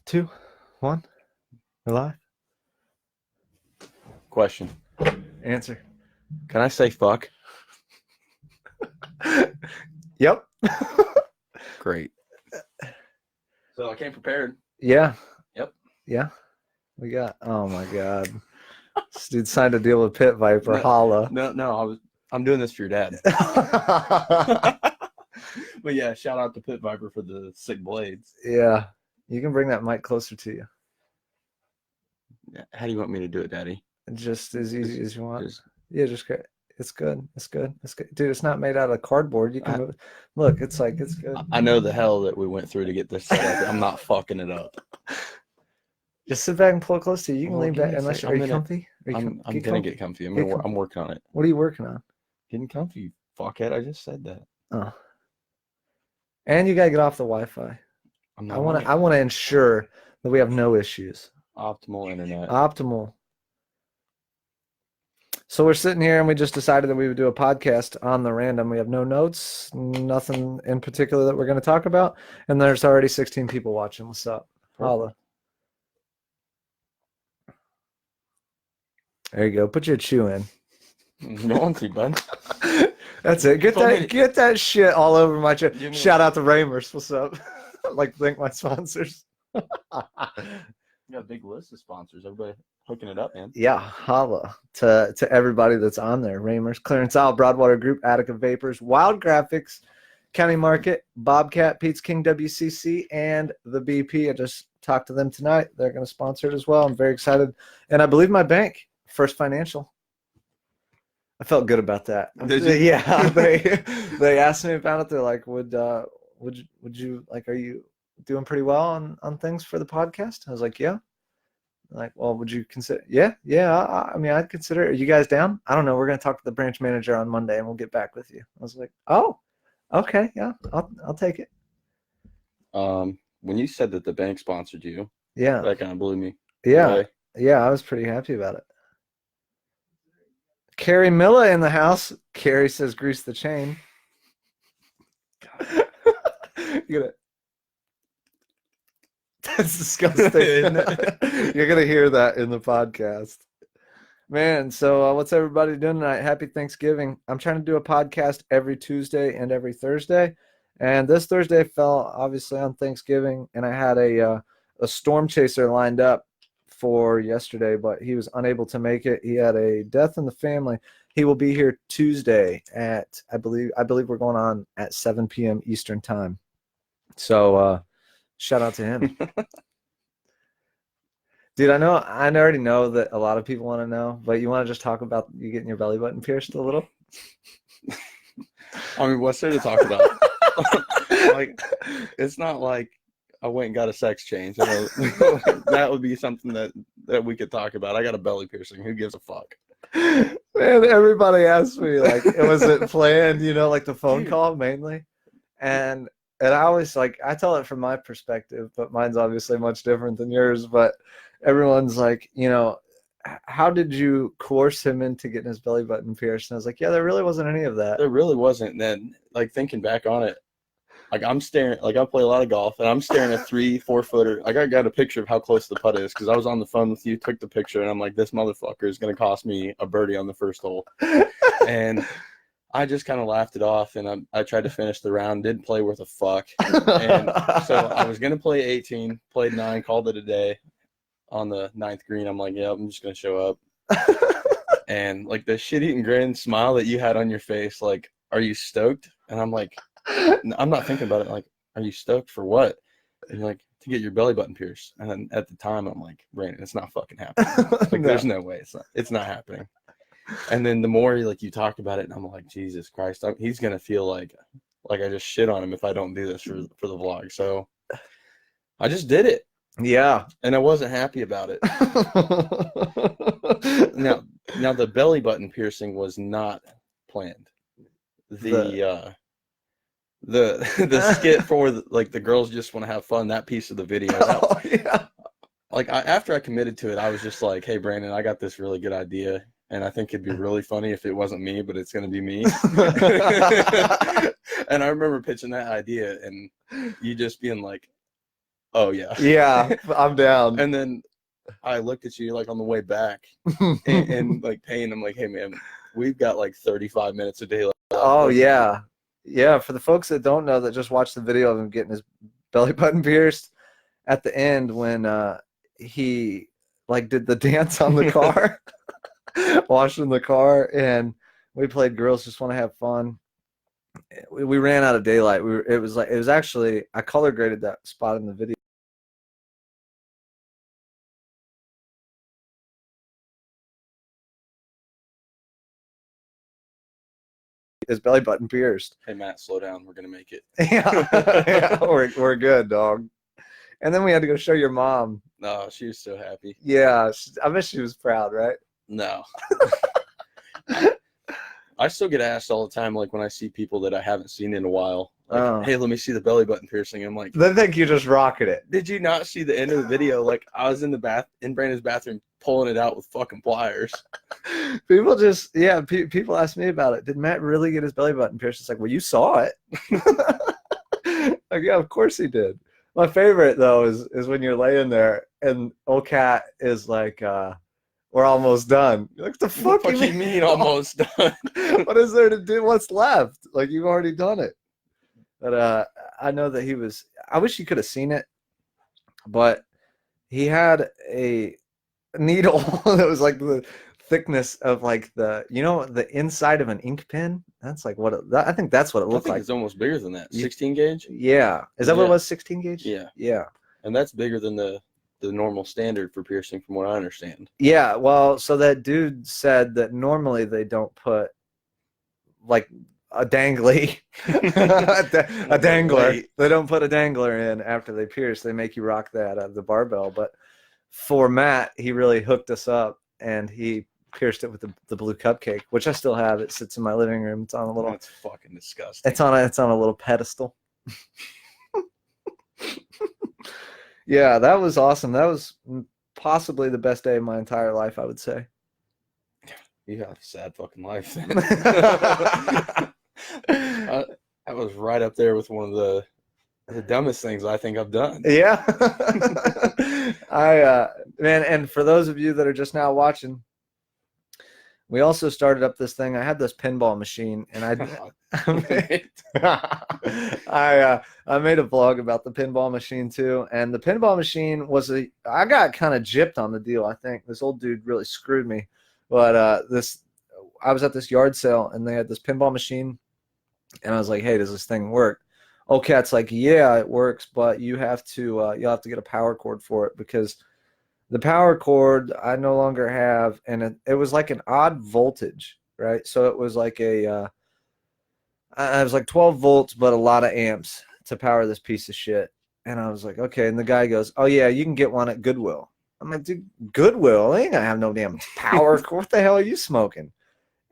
2, 1. We're live. Question. Answer. Can I say fuck? Yep. Great. So I came prepared. Yeah. Yep. Yeah. We got. Oh my god. This dude signed a deal with Pit Viper. Holla. No. I'm doing this for your dad. But yeah, shout out to Pit Viper for the sick blades. Yeah. You can bring that mic closer to you. How do you want me to do it, Daddy? Just as easy as you want. Just great. It's good. It's good. It's good. Dude, it's not made out of cardboard. You can move it. Look, it's good. I know the hell that we went through to get this set up. I'm not fucking it up. Just sit back and pull it close to you. You can lean back unless are you comfy? I'm gonna get comfy. I'm working on it. What are you working on? Getting comfy, you fuckhead. I just said that. Oh. And you gotta get off the Wi-Fi. I want to ensure that we have no issues. Optimal internet. Optimal. So we're sitting here and we just decided that we would do a podcast on the random. We have no notes, nothing in particular that we're going to talk about. And there's already 16 people watching. What's up? Holla. There you go. Put your chew in. No one see, bud. That's it. Get that shit all over my chest. Shout out to Ramers. What's up? Thank my sponsors. You got a big list of sponsors. Everybody hooking it up, man. Yeah, holla to everybody that's on there. Ramers, Clearance Aisle, Broadwater Group, Attica Vapors, Wild Graphics, County Market, Bobcat, Pete's King WCC, and the BP. I just talked to them tonight. They're going to sponsor it as well. I'm very excited. And I believe my bank, First Financial. I felt good about that. Did you? Yeah, they asked me about it. They're like, would you are you doing pretty well on things for the podcast? I was like, yeah. Like, well, would you consider? Yeah. I mean, I'd consider it. Are you guys down? I don't know. We're going to talk to the branch manager on Monday and we'll get back with you. I was like, oh, okay. Yeah, I'll take it. When you said that the bank sponsored you, yeah, that kind of blew me. Yeah. Away. Yeah. I was pretty happy about it. Carrie Miller in the house. Carrie says, grease the chain. You gonna... That's disgusting, isn't it? You're going to hear that in the podcast. Man, so what's everybody doing tonight? Happy Thanksgiving. I'm trying to do a podcast every Tuesday and every Thursday. And this Thursday fell, obviously, on Thanksgiving. And I had a storm chaser lined up for yesterday, but he was unable to make it. He had a death in the family. He will be here Tuesday at, I believe we're going on at 7 p.m. Eastern time. So, shout out to him. Dude, I already know that a lot of people want to know, but you want to just talk about you getting your belly button pierced a little? I mean, what's there to talk about? It's not like I went and got a sex change. That would be something that we could talk about. I got a belly piercing. Who gives a fuck? Man, everybody asks me, was it planned, the phone call mainly? And I always I tell it from my perspective, but mine's obviously much different than yours. But everyone's like, how did you coerce him into getting his belly button pierced? And I was like, yeah, there really wasn't any of that. There really wasn't. And then, thinking back on it, I'm staring, I play a lot of golf, and I'm staring at 3-4 footer. I got a picture of how close the putt is because I was on the phone with you, took the picture, and I'm like, this motherfucker is going to cost me a birdie on the first hole. And I just kind of laughed it off, and I tried to finish the round, didn't play worth a fuck. And so I was going to play 18, played 9, called it a day. On the 9th green, I'm like, yeah, I'm just going to show up. And the shit-eating grin smile that you had on your face, are you stoked? And I'm like, I'm not thinking about it. Are you stoked for what? And you're like, to get your belly button pierced. And then at the time, I'm like, Brandon, it's not fucking happening. No. There's no way. It's not happening. And then the more you talk about it, and I'm like, Jesus Christ, he's gonna feel like I just shit on him if I don't do this for the vlog. So I just did it. Yeah, and I wasn't happy about it. Now the belly button piercing was not planned. The skit for the girls just want to have fun. That piece of the video. Yeah. After I committed to it, I was just like, hey, Brandon, I got this really good idea. And I think it'd be really funny if it wasn't me, but it's going to be me. And I remember pitching that idea and you just being like, Oh yeah. Yeah, I'm down. And then I looked at you like on the way back and like Payne, I'm like, hey man, we've got like 35 minutes of daylight. Oh yeah. Yeah, for the folks that don't know, that just watched the video of him getting his belly button pierced, at the end when he like did the dance on the car, washing the car, and we played Girls Just Want to Have Fun. We ran out of daylight. It was actually, I color graded that spot in the video. His belly button pierced. Hey Matt, slow down. We're gonna make it. Yeah, we're good, dog. And then we had to go show your mom. No, she was so happy. Yeah, I bet she was proud, right? No. I still get asked all the time, like when I see people that I haven't seen in a while, like, hey, let me see the belly button piercing. I'm like, they think you just rocketed it. Did you not see the end of the video? Like I was in Brandon's bathroom pulling it out with fucking pliers. People just, yeah, people ask me about it. Did Matt really get his belly button pierced? It's like, well, you saw it. Like, yeah, of course he did. My favorite though is when you're laying there and old cat is like, we're almost done. You're like, the fuck What you mean almost done? What is there to do? What's left? Like, you've already done it. But I know that he was, I wish you could have seen it, but he had a needle that was like the thickness of like the inside of an ink pen. That's like I think that's what it looked like. It's almost bigger than that. 16 gauge? Yeah. Is that what it was? 16 gauge? Yeah. Yeah. And that's bigger than the normal standard for piercing from what I understand. Yeah. Well, so that dude said that normally they don't put like a dangly, a dangler. Wait. They don't put a dangler in after they pierce. They make you rock that the barbell. But for Matt, he really hooked us up, and he pierced it with the blue cupcake, which I still have. It sits in my living room. It's on a little. That's fucking disgusting. It's on a little pedestal. Yeah, that was awesome. That was possibly the best day of my entire life, I would say. You have a sad fucking life. That was right up there with one of the dumbest things I think I've done. Yeah. Man, and for those of you that are just now watching, we also started up this thing. I had this pinball machine, and I made a vlog about the pinball machine too. And the pinball machine I got kind of gypped on the deal. I think this old dude really screwed me. But I was at this yard sale, and they had this pinball machine, and I was like, "Hey, does this thing work?" Oh, Cat's like, "Yeah, it works, but you'll have to get a power cord for it, because the power cord I no longer have, and it was like an odd voltage, right? So it was like it was like 12 volts, but a lot of amps to power this piece of shit." And I was like, "Okay." And the guy goes, "Oh yeah, you can get one at Goodwill." I'm like, "Dude, Goodwill? They ain't gonna have no damn power cord. What the hell are you smoking?"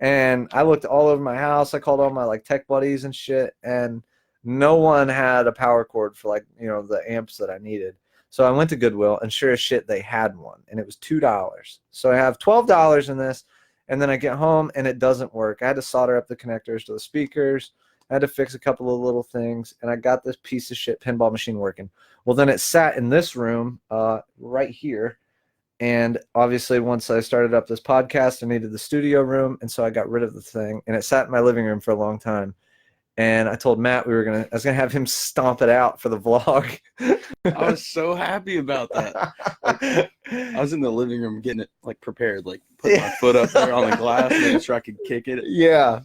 And I looked all over my house. I called all my like tech buddies and shit, and no one had a power cord for like, the amps that I needed. So I went to Goodwill, and sure as shit, they had one, and it was $2. So I have $12 in this, and then I get home, and it doesn't work. I had to solder up the connectors to the speakers. I had to fix a couple of little things, and I got this piece of shit pinball machine working. Well, then it sat in this room right here, and obviously once I started up this podcast, I needed the studio room, and so I got rid of the thing, and it sat in my living room for a long time. And I told Matt I was gonna have him stomp it out for the vlog. I was so happy about that. Like, I was in the living room getting it like prepared, like putting my foot up there on the glass, making sure I could kick it. Yeah.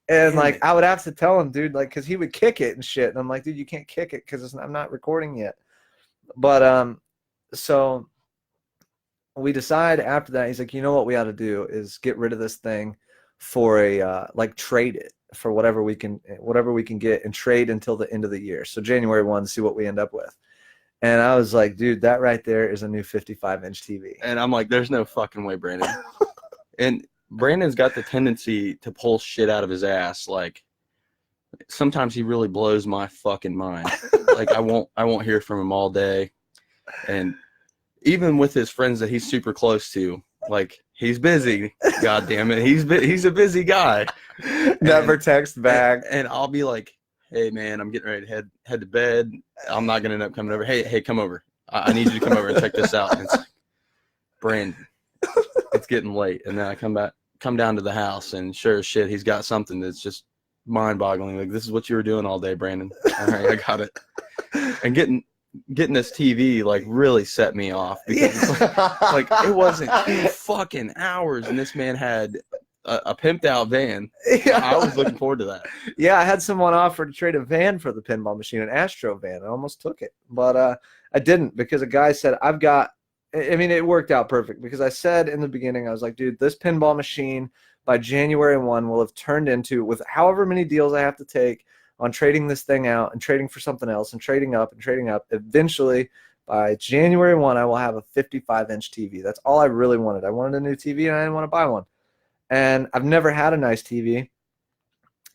And like I would have to tell him, dude, like, because he would kick it and shit, and I'm like, dude, you can't kick it because I'm not recording yet. But so we decide after that, he's like, you know what we ought to do is get rid of this thing for trade it for whatever we can get, and trade until the end of the year. So January 1, see what we end up with. And I was like, dude, that right there is a new 55-inch TV. And I'm like, there's no fucking way, Brandon. And Brandon's got the tendency to pull shit out of his ass. Like, sometimes he really blows my fucking mind. Like, I won't hear from him all day. And even with his friends that he's super close to, like, he's busy. God damn it. He's a busy guy. Never text back. And I'll be like, hey man, I'm getting ready to head to bed. I'm not gonna end up coming over. Hey, come over. I need you to come over and check this out. And it's like, Brandon, it's getting late. And then I come down to the house, and sure as shit, he's got something that's just mind-boggling. Like, this is what you were doing all day, Brandon. All right, I got it. And getting this TV like really set me off because like it wasn't 2 fucking hours, and this man had a pimped out van. Yeah. I was looking forward to that. Yeah, I had someone offer to trade a van for the pinball machine, an Astro van. I almost took it, but I didn't because a guy said, I've got, I mean, it worked out perfect because I said in the beginning, I was like, dude, this pinball machine by January 1 will have turned into, with however many deals I have to take on trading this thing out and trading for something else and trading up, eventually by January 1, I will have a 55-inch TV. That's all I really wanted. I wanted a new TV, and I didn't want to buy one. And I've never had a nice TV,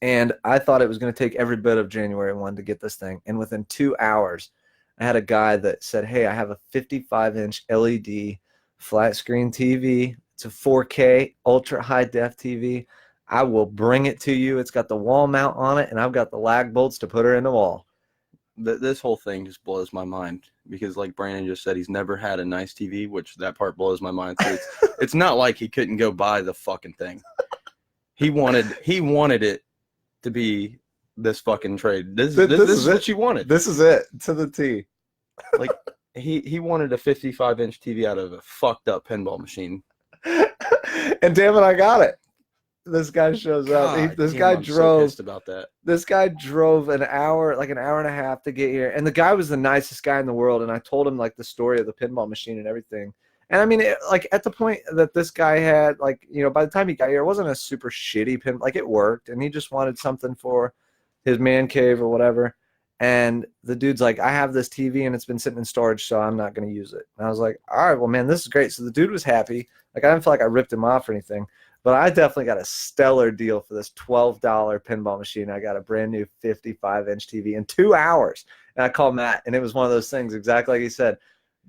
and I thought it was going to take every bit of January 1 to get this thing. And within 2 hours, I had a guy that said, hey, I have a 55-inch LED flat screen TV. It's a 4K ultra high def TV. I will bring it to you. It's got the wall mount on it, and I've got the lag bolts to put her in the wall. This whole thing just blows my mind because, like Brandon just said, he's never had a nice TV, which that part blows my mind too. It's not like he couldn't go buy the fucking thing. He wanted it to be this fucking trade. This is what you wanted. This is it to the T. Like he wanted a 55-inch TV out of a fucked up pinball machine. And damn it, I got it. This guy shows up. I'm so pissed about that. This guy drove an hour and a half to get here. And the guy was the nicest guy in the world. And I told him like the story of the pinball machine and everything. And I mean, like at the point that this guy had, like, you know, by the time he got here, it wasn't a super shitty pin. Like it worked. And he just wanted something for his man cave or whatever. And the dude's like, I have this TV and it's been sitting in storage, so I'm not going to use it. And I was like, all right, well, man, this is great. So the dude was happy. Like I didn't feel like I ripped him off or anything. But I definitely got a stellar deal for this $12 pinball machine. I got a brand new 55-inch TV in 2 hours. And I called Matt, and it was one of those things, exactly like he said,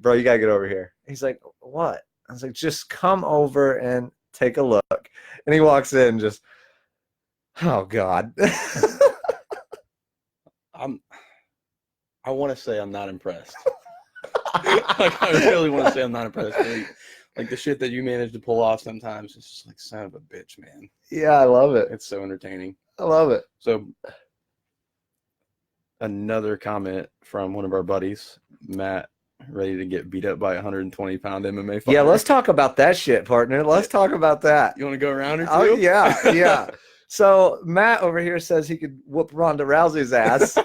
bro, you got to get over here. He's like, what? I was like, just come over and take a look. And he walks in just, oh, God. I want to say I'm not impressed. Like, I really want to say I'm not impressed. Like the shit that you manage to pull off sometimes, it's just like, son of a bitch, man. Yeah, I love it. It's so entertaining. I love it. So another comment from one of our buddies, Matt, ready to get beat up by a 120-pound MMA fighter. Yeah, let's talk about that shit, partner. Let's talk about that. You want to go around or two? Oh, yeah. So Matt over here says he could whoop Ronda Rousey's ass.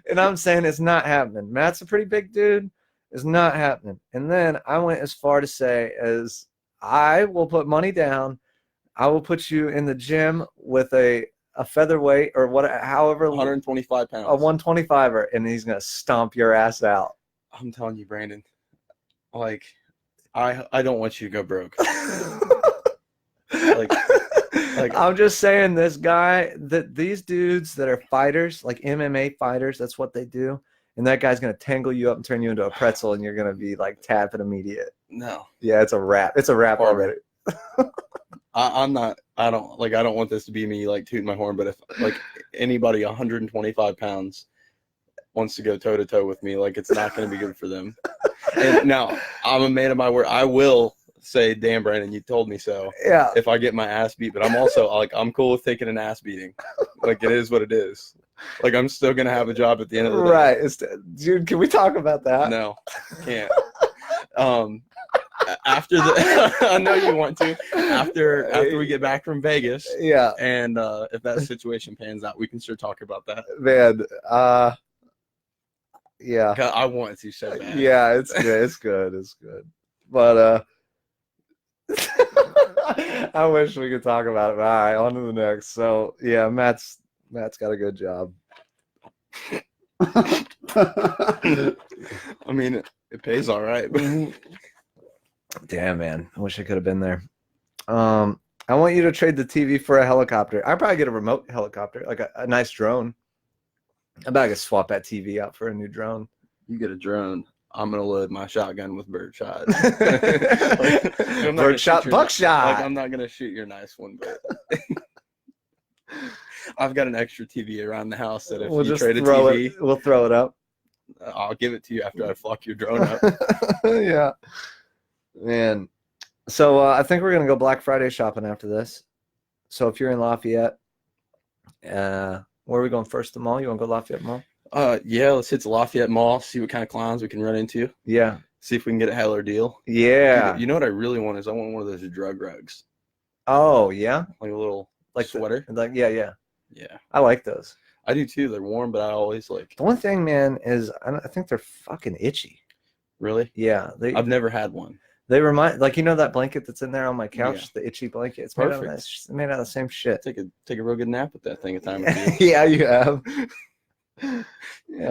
And I'm saying it's not happening. Matt's a pretty big dude. It's not happening. And then I went as far to say as I will put money down. I will put you in the gym with a featherweight or however 125 pounds. A 125er, and he's gonna stomp your ass out. I'm telling you, Brandon. Like, I don't want you to go broke. like I'm just saying, these dudes that are fighters, like MMA fighters, that's what they do. And that guy's going to tangle you up and turn you into a pretzel, and you're going to be like tapping immediate. No. Yeah, it's a wrap. It's a wrap already. I don't want this to be me like tooting my horn, but if like anybody 125 pounds wants to go toe to toe with me, like it's not going to be good for them. And now I'm a man of my word. I will say, damn, Brandon, you told me so. Yeah. If I get my ass beat, but I'm also like, I'm cool with taking an ass beating. Like it is what it is. Like I'm still gonna have a job at the end of the day. Right. Dude, can we talk about that? No, can't. After the, I know you want to. After we get back from Vegas. Yeah. And if that situation pans out, we can sure talk about that. Man. Yeah. I want to so bad. Yeah, it's good. It's good. It's good. But I wish we could talk about it. All right, on to the next. So yeah, Matt's got a good job. I mean, it pays all right. Damn, man. I wish I could have been there. I want you to trade the TV for a helicopter. I'd probably get a remote helicopter, like a nice drone. I bet I could swap that TV out for a new drone. You get a drone, I'm gonna load my shotgun with birdshot. Birdshot, buckshot. Like I'm not gonna shoot your nice one, but I've got an extra TV around the house that if we'll you just trade a throw TV, we'll throw it up. I'll give it to you after I fuck your drone up. Yeah, man. So I think we're gonna go Black Friday shopping after this. So if you're in Lafayette, where are we going first? The mall? You want to go Lafayette Mall? Yeah, let's hit the Lafayette Mall, see what kind of clowns we can run into. Yeah. See if we can get a hell or deal. Yeah. Dude, you know what I really want is I want one of those drug rugs. Oh, yeah? Like a little like sweater. Yeah. Yeah. I like those. I do too. They're warm, but I always like. The one thing, man, is I think they're fucking itchy. Really? Yeah. I've never had one. They remind, like, you know that blanket that's in there on my couch, the itchy blanket? It's perfect. Made out of the same shit. Take a real good nap with that thing a time or two. Yeah, you have. Yeah.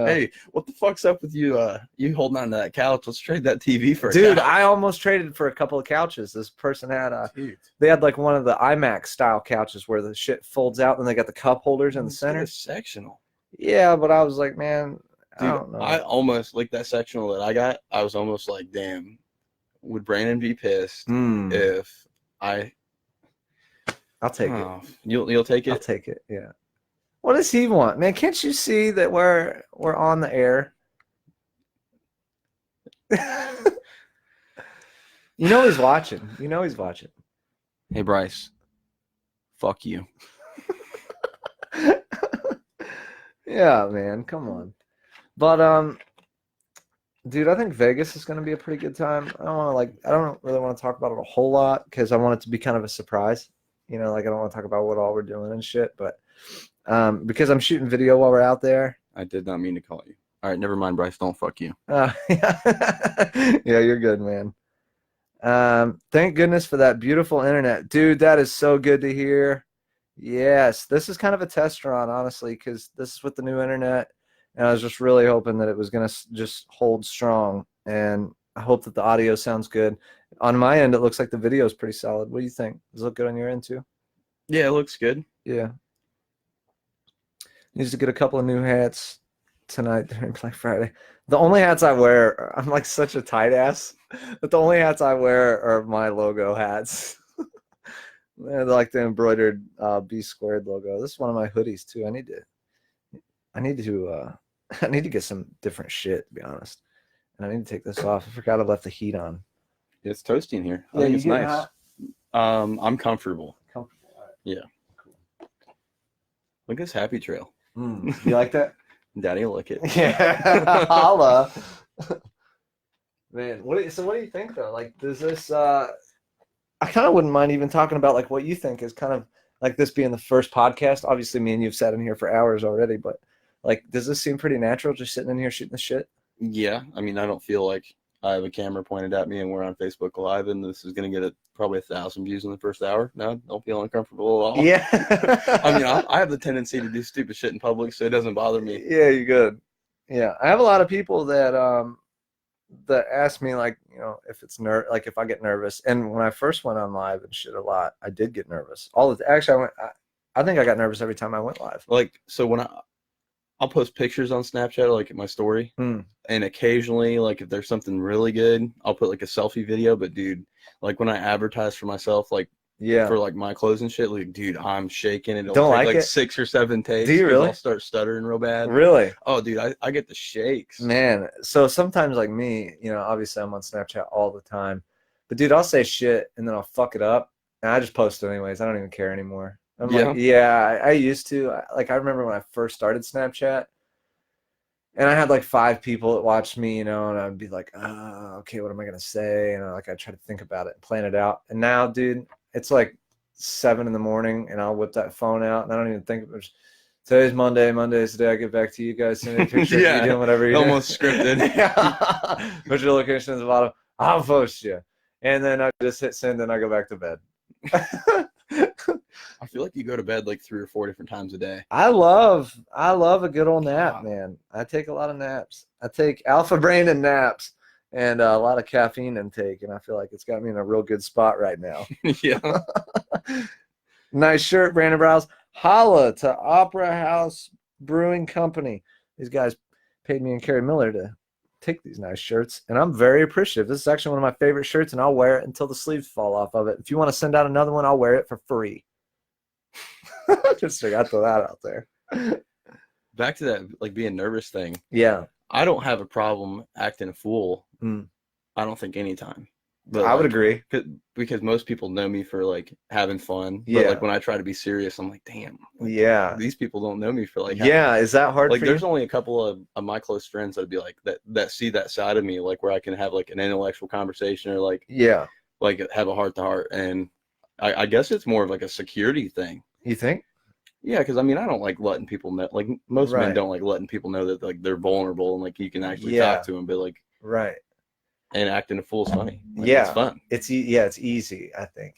Hey, what the fuck's up with you? You holding on to that couch? Let's trade that TV for a Dude, couch. I almost traded for a couple of couches. This person had Dude. They had like one of the IMAX style couches where the shit folds out and they got the cup holders in the center. Sectional. Yeah, but I was like, man, dude, I don't know. I almost like that sectional that I got. I was almost like, damn, would Brandon be pissed if I? I'll take it. You'll take it. I'll take it. Yeah. What does he want, man? Can't you see that we're on the air? You know he's watching. Hey, Bryce. Fuck you. Yeah, man. Come on. But dude, I think Vegas is going to be a pretty good time. I don't really want to talk about it a whole lot because I want it to be kind of a surprise. You know, like I don't want to talk about what all we're doing and shit, but because I'm shooting video while we're out there. I did not mean to call you. All right, never mind, Bryce. Don't fuck you. Yeah. Yeah, you're good, man. Thank goodness for that beautiful internet. Dude, that is so good to hear. Yes, this is kind of a test run, honestly, because this is with the new internet, and I was just really hoping that it was going to just hold strong, and I hope that the audio sounds good. On my end, it looks like the video is pretty solid. What do you think? Does it look good on your end, too? Yeah, it looks good. Yeah. Needs to get a couple of new hats tonight during Black Friday. The only hats I wear, I'm like such a tight ass, but the only hats I wear are my logo hats. They're like the embroidered B squared logo. This is one of my hoodies too. I need to get some different shit, to be honest. And I need to take this off. I forgot I left the heat on. It's toasty in here. I Yeah, think you it's getting nice. hot? I'm comfortable. All right. Yeah. Cool. Look at this happy trail. You like that? Daddy will lick it. Yeah. Holla. Man, what do you think though? Like, does this I kind of wouldn't mind even talking about like what you think is kind of like this being the first podcast. Obviously me and you've sat in here for hours already, but like, does this seem pretty natural just sitting in here shooting the shit? Yeah. I mean, I don't feel like I have a camera pointed at me and we're on Facebook Live and this is going to get probably 1,000 views in the first hour. No, don't feel uncomfortable at all. Yeah. I mean, I have the tendency to do stupid shit in public, so it doesn't bother me. Yeah, you're good. Yeah. I have a lot of people that ask me, like, you know, if it's like if I get nervous. And when I first went on live and shit a lot, I did get nervous. Actually, I think I got nervous every time I went live. Like, so when I'll post pictures on Snapchat, like in my story, and occasionally, like if there's something really good, I'll put like a selfie video. But dude, like when I advertise for myself, like for like my clothes and shit, like dude, I'm shaking. It'll take like 6 or 7 takes. Do you really? I'll start stuttering real bad. Really? Oh, dude, I get the shakes. Man, so sometimes like me, you know, obviously I'm on Snapchat all the time, but dude, I'll say shit and then I'll fuck it up, and I just post it anyways. I don't even care anymore. I used to. I remember when I first started Snapchat, and I had like 5 people that watched me, you know, and I'd be like, okay, what am I gonna say? And I try to think about it and plan it out. And now, dude, it's like 7 in the morning, and I'll whip that phone out, and I don't even think of it. Today's Monday. Monday's the day I get back to you guys. Send me a picture of you doing whatever you do. Almost scripted. Put your location at the bottom. I'll post you. And then I just hit send and I go back to bed. I feel like you go to bed like 3 or 4 different times a day. I love a good old nap, man. I take a lot of naps. I take alpha brain and naps and a lot of caffeine intake, and I feel like it's got me in a real good spot right now. Yeah. Nice shirt, Brandon Briles. Holla to Opera House Brewing Company. These guys paid me and Carrie Miller to take these nice shirts, and I'm very appreciative. This is actually one of my favorite shirts, and I'll wear it until the sleeves fall off of it. If you want to send out another one, I'll wear it for free. Just I got to throw that out there. Back to that like being nervous thing. Yeah. I don't have a problem acting a fool. Mm. I don't think anytime. But I would like, agree. because most people know me for like having fun. But Yeah. like when I try to be serious, I'm like, damn. Like, Yeah. these people don't know me for like. Yeah. Is that hard Like for there's you? only a couple of my close friends that'd be like that see that side of me, like where I can have like an intellectual conversation or Yeah. like have a heart to heart. And I guess it's more of like a security thing. You think? Yeah, because I mean I don't like letting people know. Like most men Right. don't like letting people know that like they're vulnerable and like you can actually Yeah. talk to them. But like Right. and acting a fool's funny. Like, Yeah. it's fun. It's easy, I think.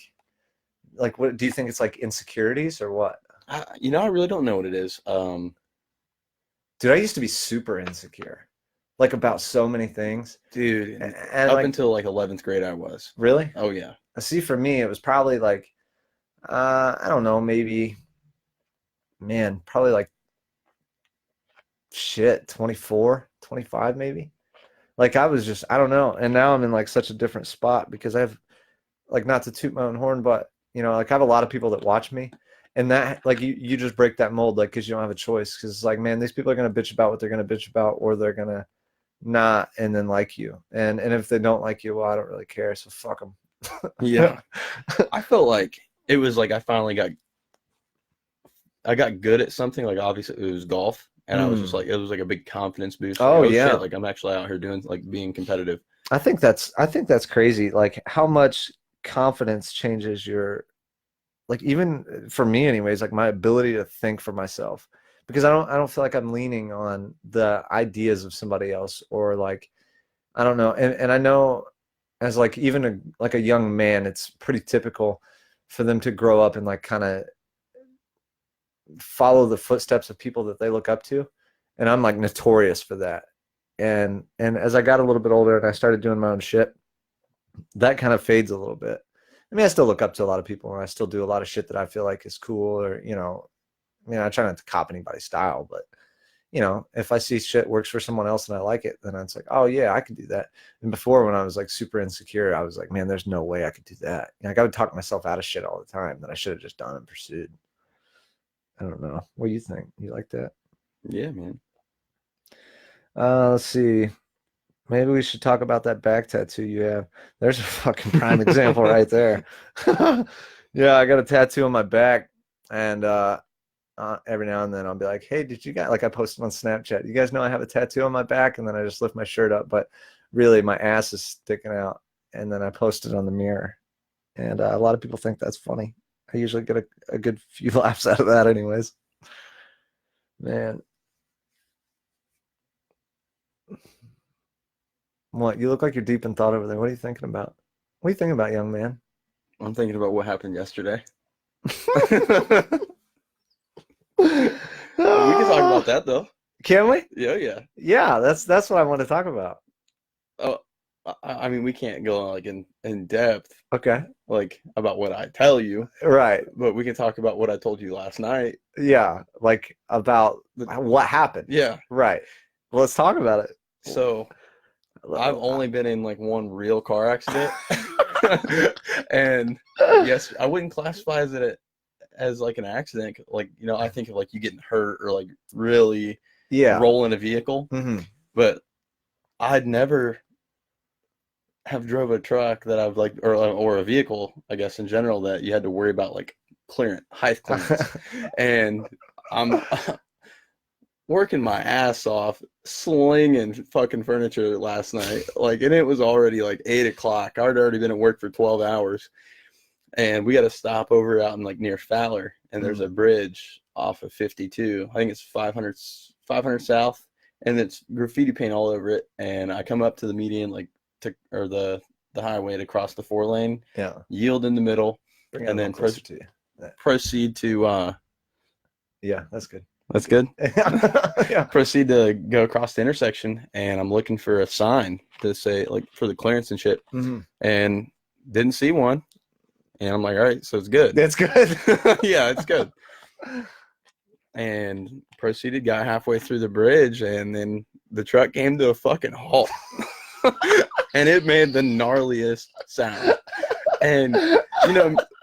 Like, what do you think? It's like insecurities or what? I really don't know what it is. Dude, I used to be super insecure, like about so many things. Dude, And up like, until like 11th grade, I was. really? Oh yeah. See, for me, it was probably like, I don't know, maybe, man, probably like shit, 24, 25, maybe. Like I was just, I don't know. And now I'm in like such a different spot because I have, like, not to toot my own horn, but like I have a lot of people that watch me, and that, like, you just break that mold, like, because you don't have a choice. Because it's like, man, these people are gonna bitch about what they're gonna bitch about, or they're gonna not, and then like you, and if they don't like you, well, I don't really care, so fuck them. Yeah. I felt like it was like I got good at something. Like obviously it was golf, and I was just like it was like a big confidence boost. Like, Oh, shit, yeah. like I'm actually out here doing like being competitive. I think that's crazy. Like how much confidence changes your, like, even for me anyways, like my ability to think for myself, because I don't feel like I'm leaning on the ideas of somebody else, or like, I don't know. And I know, as like even like a young man, it's pretty typical for them to grow up and like kind of follow the footsteps of people that they look up to. And I'm like notorious for that. And as I got a little bit older and I started doing my own shit, that kind of fades a little bit. I mean, I still look up to a lot of people, and I still do a lot of shit that I feel like is cool, or, I mean, I try not to copy anybody's style, but if I see shit works for someone else and I like it, then it's like, oh yeah, I could do that. And before, when I was like super insecure, I was like, man, there's no way I could do that. Like I would talk myself out of shit all the time that I should have just done and pursued. I don't know. What do you think? You like that? Yeah, man. Let's see. Maybe we should talk about that back tattoo you have. There's a fucking prime example right there. Yeah, I got a tattoo on my back, and every now and then I'll be like, hey, did you guys, like, I posted on Snapchat, you guys know I have a tattoo on my back? And then I just lift my shirt up, but really my ass is sticking out. And then I post it on the mirror, and a lot of people think that's funny. I usually get a good few laughs out of that anyways. Man. What, you look like you're deep in thought over there. What are you thinking about? What are you thinking about, young man? I'm thinking about what happened yesterday. We can talk about that though. Can we? Yeah, yeah. Yeah, that's what I want to talk about. Oh, I mean, we can't go like in depth Okay. like about what I tell you, Right. but we can talk about what I told you last night. Yeah, like about what happened. Yeah. Right. Well, let's talk about it. So I've only been in like one real car accident. And yes, I wouldn't classify it as like an accident. Like, I think of like you getting hurt or like really rolling a vehicle. Mm-hmm. But I'd never have drove a truck that I've like, or a vehicle, I guess, in general, that you had to worry about like height clearance. And I'm working my ass off slinging fucking furniture last night, like, and it was already like 8 o'clock. I'd already been at work for 12 hours, and we got to stop over out in like near Fowler, and there's a bridge off of 52. I think it's 500 south, and it's graffiti paint all over it. And I come up to the median, like or the highway to cross the 4-lane, yield in the middle, and then proceed to yeah, that's good. That's good. Yeah. Proceed to go across the intersection, and I'm looking for a sign to say, like, for the clearance and shit, and didn't see one. And I'm like, all right, so it's good. That's good. Yeah, it's good. And proceeded, got halfway through the bridge, and then the truck came to a fucking halt. And it made the gnarliest sound. And,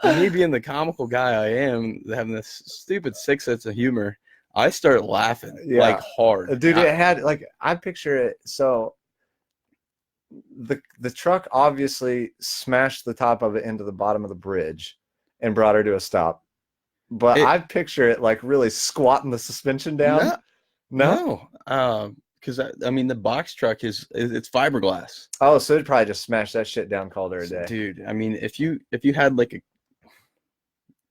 me being the comical guy I am, having this stupid sick sense of humor, I started laughing Yeah. like hard. Dude, it had like I picture it. So the truck obviously smashed the top of it into the bottom of the bridge and brought her to a stop. But I picture it like really squatting the suspension down. No. Because I mean the box truck it's fiberglass. Oh, so it probably just smashed that shit down, called her a day. Dude, I mean if you had like a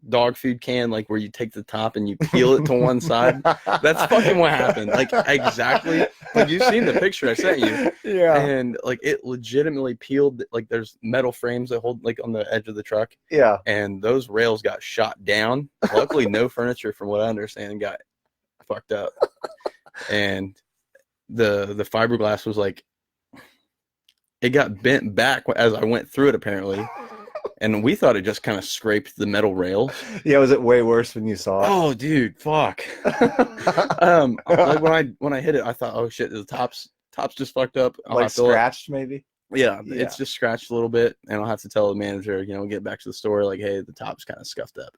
dog food can, like where you take the top and you peel it to one side, that's fucking what happened. Like exactly, like you've seen the picture I sent you. Yeah. And like it legitimately peeled. Like there's metal frames that hold like on the edge of the truck. Yeah. And those rails got shot down. Luckily no furniture, from what I understand, got fucked up. And the fiberglass was like, it got bent back as I went through it apparently. And we thought it just kind of scraped the metal rails. Yeah, was it way worse when you saw it? Oh, dude, fuck. Like when I hit it, I thought, oh shit, the top's just fucked up. Like scratched, maybe? Yeah, it's just scratched a little bit, and I'll have to tell the manager, get back to the store, like, hey, the top's kind of scuffed up.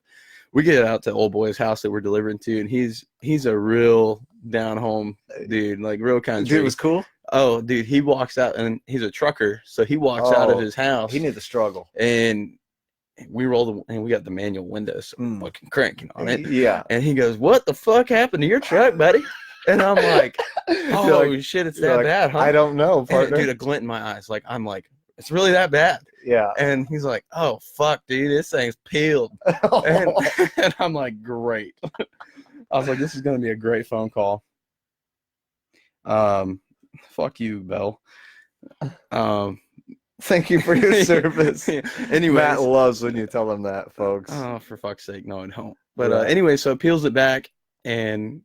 We get out to old boy's house that we're delivering to, and he's a real down home dude, like real kind of dude. Was cool. Oh, dude, he walks out, and he's a trucker, so he walks out of his house. He knew the struggle. And we and we got the manual windows fucking cranking on it. Yeah. And he goes, "What the fuck happened to your truck, buddy?" And I'm like, "Oh like, shit, it's that bad, huh?" I don't know, partner. Dude, a glint in my eyes. Like I'm like, "It's really that bad?" Yeah. And he's like, "Oh fuck, dude, this thing's peeled." And I'm like, "Great." I was like, "This is gonna be a great phone call." Fuck you, Bell. Thank you for your service. Anyway, Matt loves when you tell him that, folks. Oh, for fuck's sake, no, I don't. But anyway, so it peels it back, and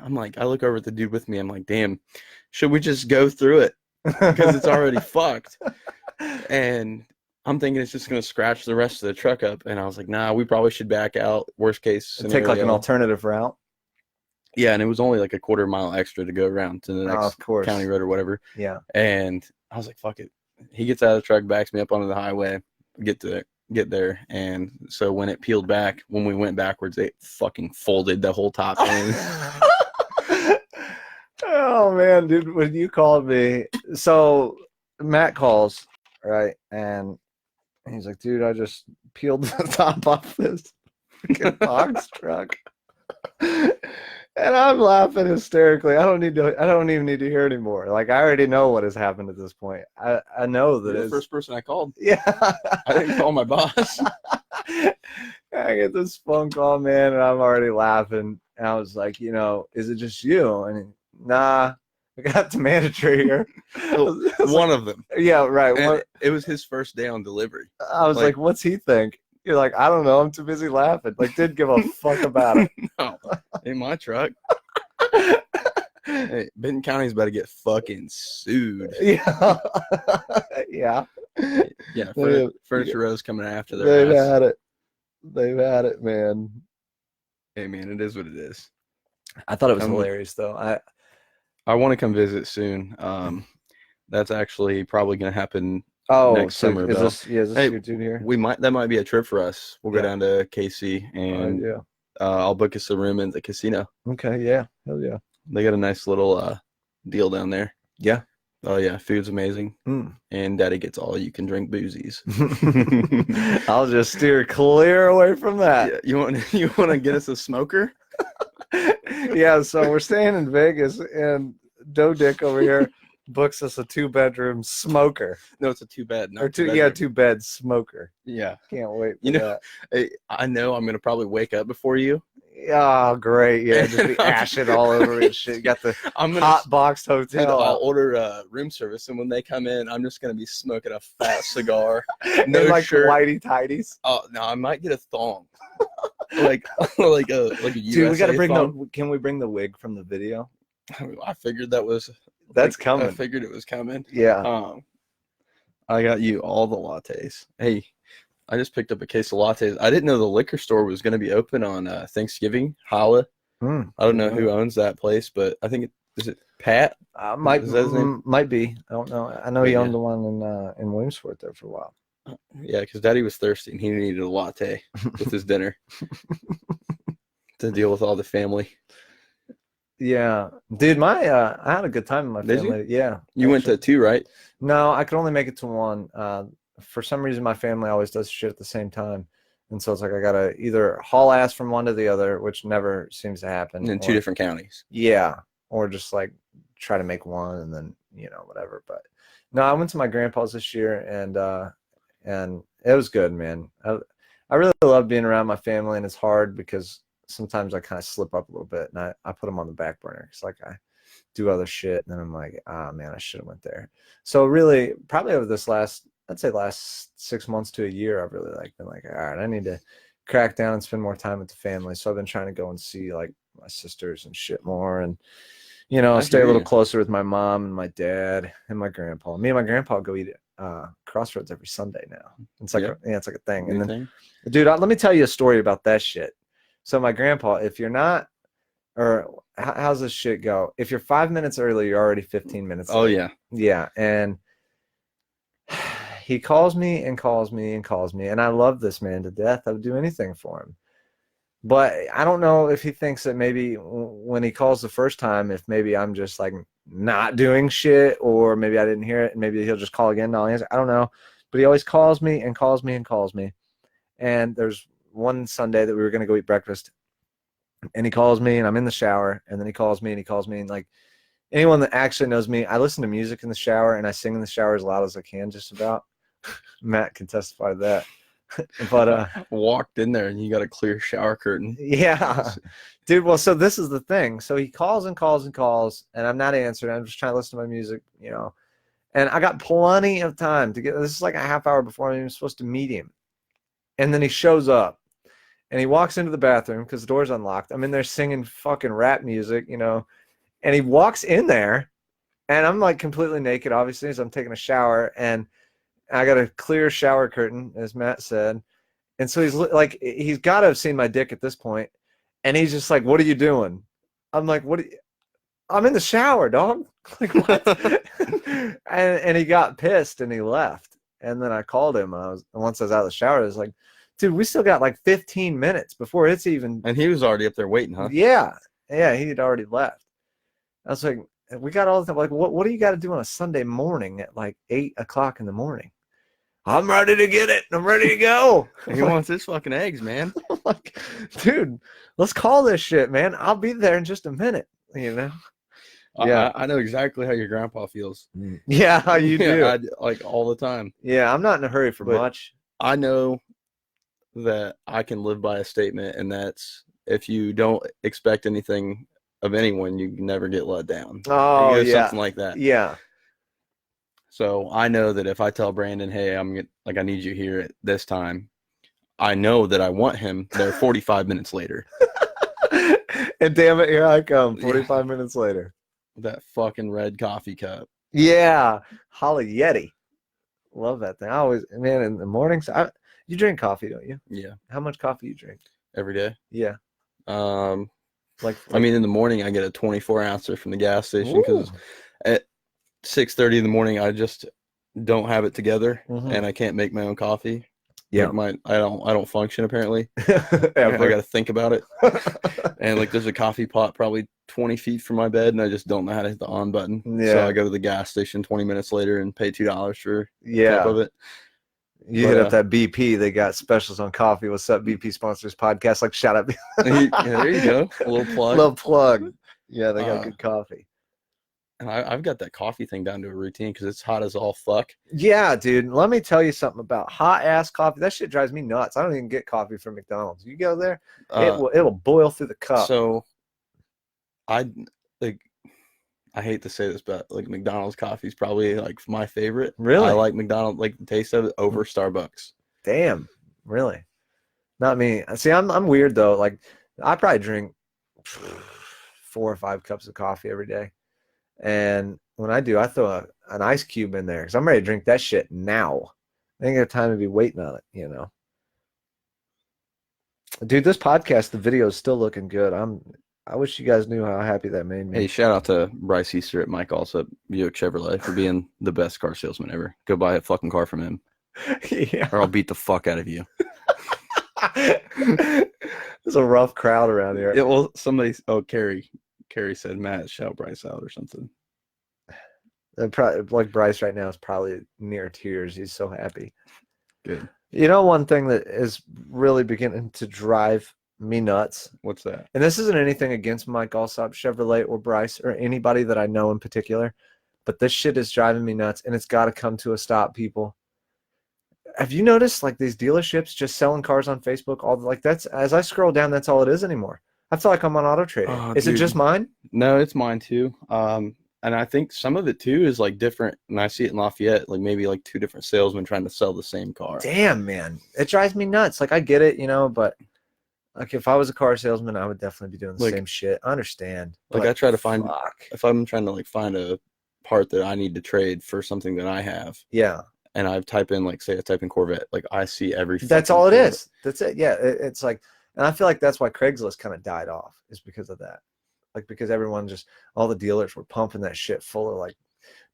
I'm like, I look over at the dude with me. I'm like, damn, should we just go through it because it's already fucked? And I'm thinking it's just gonna scratch the rest of the truck up. And I was like, nah, we probably should back out. Worst case scenario. Take like an alternative route. Yeah, and it was only like a quarter mile extra to go around to the next county road or whatever. Yeah. And I was like, fuck it. He gets out of the truck, backs me up onto the highway, get there. And so when it peeled back, when we went backwards, it fucking folded the whole top in. Oh, man, dude, when you called me. So Matt calls, right? And he's like, dude, I just peeled the top off this freaking box truck. And I'm laughing hysterically. I don't even need to hear anymore. Like I already know what has happened at this point. I know that You're the first person I called. Yeah. I didn't call my boss. I get this phone call, man, and I'm already laughing. And I was like, is it just you? And nah, I got the manager here. One of them. Yeah, right. It was his first day on delivery. I was like, what's he think? You're like, I don't know. I'm too busy laughing. Like, didn't give a fuck about it. No, in my truck. Hey, Benton County's about to get fucking sued. Yeah. Yeah. Yeah. Furniture Row's coming after their They've ass. Had it. They've had it, man. Hey, man, it is what it is. I thought it was hilarious, though. I want to come visit soon. That's actually probably going to happen. Next summer. Is this your dude here? That might be a trip for us. We'll go down to KC and I'll book us a room in the casino. Okay, yeah. Hell yeah. They got a nice little deal down there. Yeah. Oh yeah, food's amazing. And Daddy gets all you can drink boozies. I'll just steer clear away from that. Yeah, you want to get us a smoker? Yeah, so we're staying in Vegas and Doe Dick over here books us a 2-bedroom smoker. No, it's a 2-bed. Or 2-bed smoker. Yeah. Can't wait for that. I know I'm going to probably wake up before you. Oh, great. Yeah, just be ashing all over and shit. You got the hot boxed hotel. I'll order room service, and when they come in, I'm just going to be smoking a fat cigar. No and like shirt. Whitey tighties. Oh, no, I might get a thong. like a USA Dude, we got to bring thong. Can we bring the wig from the video? I figured that was... That's coming. I figured it was coming. Yeah. I got you all the lattes. Hey, I just picked up a case of lattes. I didn't know the liquor store was going to be open on Thanksgiving. Holla. I don't know who owns that place, but I think is it Pat? Might be. I don't know. I know he owned the one in Williamsport there for a while. Yeah, because Daddy was thirsty and he needed a latte with his dinner. to deal with all the family. Yeah, dude, I had a good time in my Did you? family. Yeah, You went to actually. 2, right? No, I could only make it to one. For some reason, my family always does shit at the same time, and so it's like I gotta either haul ass from one to the other, which never seems to happen, In 2 or different counties. yeah, or just like try to make one and then whatever. But no, I went to my grandpa's this year, and it was good, man. I really love being around my family, and it's hard because sometimes I kind of slip up a little bit, and I put them on the back burner. It's like I do other shit, and then I'm like, ah, man, I should have went there. So really, probably over this I'd say last 6 months to a year, I've really like been like, all right, I need to crack down and spend more time with the family. So I've been trying to go and see like my sisters and shit more, and I stay a hear little you. closer with my mom and my dad and my grandpa. Me and my grandpa go eat at Crossroads every Sunday now. It's like Yep. it's like a thing. New And then, thing. dude, let me tell you a story about that shit. So my grandpa, if you're not, or how's this shit go? If you're 5 minutes early, you're already 15 minutes late. Oh yeah. Yeah, and he calls me and calls me and calls me, and I love this man to death. I would do anything for him. But I don't know if he thinks that maybe when he calls the first time, if maybe I'm just like not doing shit, or maybe I didn't hear it, and maybe he'll just call again and I'll answer. I don't know. But he always calls me and calls me and calls me. And there's one Sunday that we were going to go eat breakfast, and he calls me and I'm in the shower, and then he calls me and he calls me, and like anyone that actually knows me, I listen to music in the shower and I sing in the shower as loud as I can, just about. Matt can testify to that. But walked in there and you got a clear shower curtain. yeah, dude. Well, so this is the thing. So he calls and calls and calls, and I'm not answering. I'm just trying to listen to my music, And I got plenty of time to get. This is like a half hour before I'm even supposed to meet him, and then he shows up, and he walks into the bathroom because the door's unlocked. I'm in there singing fucking rap music, and he walks in there, and I'm like completely naked, obviously, as I'm taking a shower, and I got a clear shower curtain, as Matt said. And so he's like, he's got to have seen my dick at this point. And he's just like, what are you doing? I'm like, I'm in the shower, dog. Like, what? and he got pissed and he left. And then I called him. Once I was out of the shower, I was like, dude, we still got like 15 minutes before it's even. And he was already up there waiting, huh? Yeah. Yeah. He had already left. I was like, we got all the time. Like, what do you got to do on a Sunday morning at like 8 o'clock in the morning? I'm ready to get it. I'm ready to go. He wants his fucking eggs, man. I'm like, dude, let's call this shit, man. I'll be there in just a minute, Yeah. I know exactly how your grandpa feels. Yeah, you do. Like all the time. Yeah, I'm not in a hurry for much. I know that I can live by a statement, and that's if you don't expect anything of anyone, you never get let down. Oh, yeah. Something like that. Yeah. So I know that if I tell Brandon, hey, I need you here at this time, I know that I want him there 45 minutes later. And damn it, here I come 45 minutes later. That fucking red coffee cup. Yeah. Holly Yeti. Love that thing. I always, man, in the mornings, you drink coffee, don't you? Yeah. How much coffee you drink? Every day? Yeah. Like I mean, in the morning, I get a 24-ouncer from the gas station because at 6:30 in the morning, I just don't have it together, and I can't make my own coffee. Yeah, like I don't function apparently. I got to think about it. And like, there's a coffee pot probably 20 feet from my bed, and I just don't know how to hit the on button. Yeah. So I go to the gas station 20 minutes later and pay $2 for a cup of it. You hit up that BP. They got specials on coffee. What's up, BP sponsors podcast? Like, shout out. Yeah, there you go. A little plug. Little plug. Yeah, they got good coffee. And I've got that coffee thing down to a routine because it's hot as all fuck. Yeah, dude. Let me tell you something about hot ass coffee. That shit drives me nuts. I don't even get coffee from McDonald's. You go there, it will boil through the cup. So, I hate to say this, but like McDonald's coffee is probably like my favorite. Really? I like McDonald's, like the taste of it over Starbucks. Damn, really? Not me. See, I'm weird though. Like, I probably drink 4 or 5 cups of coffee every day. And when I do, I throw an ice cube in there because I'm ready to drink that shit now. I ain't got time to be waiting on it, Dude, this podcast, the video is still looking good. I wish you guys knew how happy that made me. Hey, shout out to Bryce Easter at Mike also Buick Chevrolet for being the best car salesman ever. Go buy a fucking car from him. Yeah. Or I'll beat the fuck out of you. It's a rough crowd around here. Well, Carrie said Matt shout Bryce out or something. And probably, like Briles right now is probably near tears. He's so happy. Good. You know, one thing that is really beginning to drive me nuts. What's that? And this isn't anything against Mike Allsop, Chevrolet, or Briles, or anybody that I know in particular, but this shit is driving me nuts, and it's got to come to a stop, people. Have you noticed, like, these dealerships just selling cars on Facebook? That's, as I scroll down, that's all it is anymore. I feel like I'm on Auto Trader. Oh, is dude. it just mine? No, it's mine too. And I think some of it too is like different. And I see it in Lafayette, like maybe like two different salesmen trying to sell the same car. Damn, man. It drives me nuts. Like, I get it, you know, but like if I was a car salesman, I would definitely be doing the same shit. I understand. Like I try to find, if I'm trying to like find a part that I need to trade for something that I have. Yeah. And I type in, like, say I type in Corvette, like I see every. That's all it is. That's it. Yeah. It's like, and I feel like that's why Craigslist kind of died off, is because of that. Like, because everyone all the dealers were pumping that shit full of like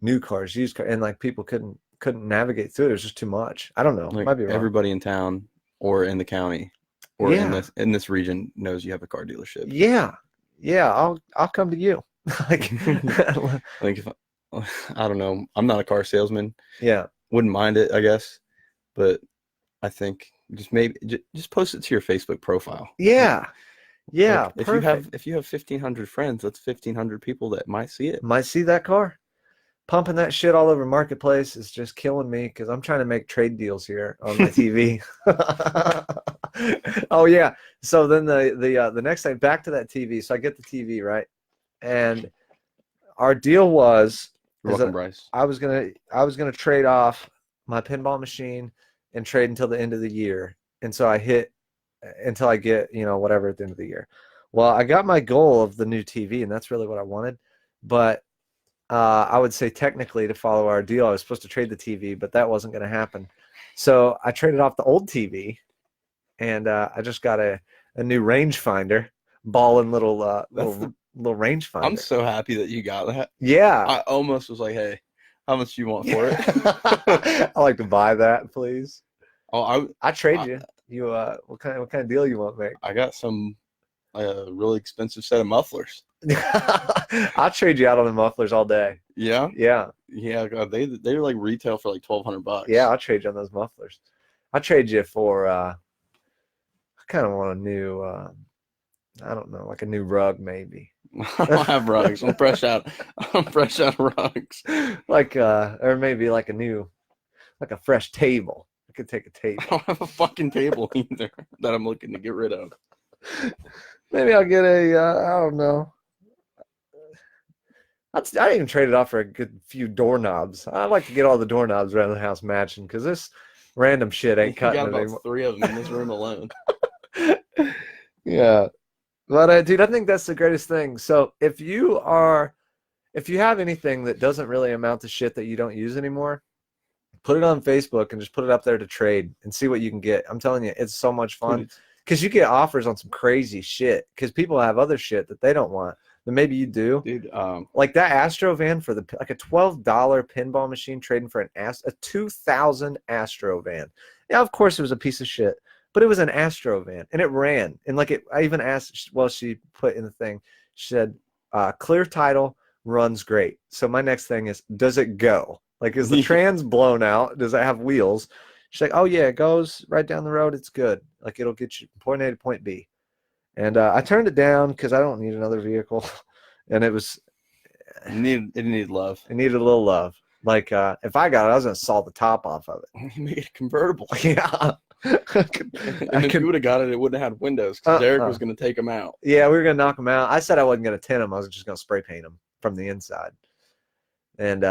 new cars, used cars, and like people couldn't navigate through it. It was just too much. I don't know. Like, might be wrong. Everybody in town or in the county or in this region knows you have a car dealership. Yeah. Yeah. I'll come to you. Like, like if I don't know, I'm not a car salesman. Yeah. Wouldn't mind it, I guess, but I think just post it to your Facebook profile. Yeah. Yeah. Like, if you have 1,500 friends, that's 1,500 people that might see it. Might see that car. Pumping that shit all over Marketplace is just killing me because I'm trying to make trade deals here on my TV. Oh yeah. So then the next thing, back to that TV. So I get the TV, right? And our deal was Briles. I was gonna trade off my pinball machine and trade until the end of the year. And so I hit until I get, you know, whatever at the end of the year. Well, I got my goal of the new TV, and that's really what I wanted. But I would say technically, to follow our deal, I was supposed to trade the TV, but that wasn't going to happen. So I traded off the old TV, and I just got a new rangefinder, ballin' little rangefinder. I'm so happy that you got that. Yeah. I almost was like, hey, how much do you want for it? I'd like to buy that, please. Oh, I trade you. You what kind of deal you want, mate? I got some really expensive set of mufflers. I'll trade you out on the mufflers all day. Yeah? Yeah. Yeah, God, they're like retail for like $1,200. Yeah, I'll trade you on those mufflers. I'll trade you for I kind of want a new I don't know, like a new rug maybe. I don't have rugs. I'm fresh out of rugs. Like or maybe like a fresh table. I could take a table. I don't have a fucking table either that I'm looking to get rid of. Maybe I'll get a I don't know. I even traded off for a good few doorknobs. I like to get all the doorknobs around the house matching because this random shit ain't cutting it anymore. Got about 3 of them in this room alone. Yeah, but dude, I think that's the greatest thing. So if you have anything that doesn't really amount to shit that you don't use anymore, put it on Facebook and just put it up there to trade and see what you can get. I'm telling you, it's so much fun because you get offers on some crazy shit because people have other shit that they don't want. Then maybe you do, dude. Like that Astro van for like a $12 pinball machine trading for a 2000 Astro van. Yeah, of course it was a piece of shit, but it was an Astro van and it ran. And like I even asked, well, she put in the thing, she said, clear title, runs great. So my next thing is, does it go? Like, is the trans blown out? Does it have wheels? She's like, oh yeah, it goes right down the road. It's good. Like it'll get you from point A to point B. And I turned it down because I don't need another vehicle. And it needed love. It needed a little love. Like if I got it, I was gonna saw the top off of it. Make it convertible. Yeah. And if you would have got it, it wouldn't have had windows because Derek was gonna take them out. Yeah, we were gonna knock them out. I said I wasn't gonna tint them. I was just gonna spray paint them from the inside. And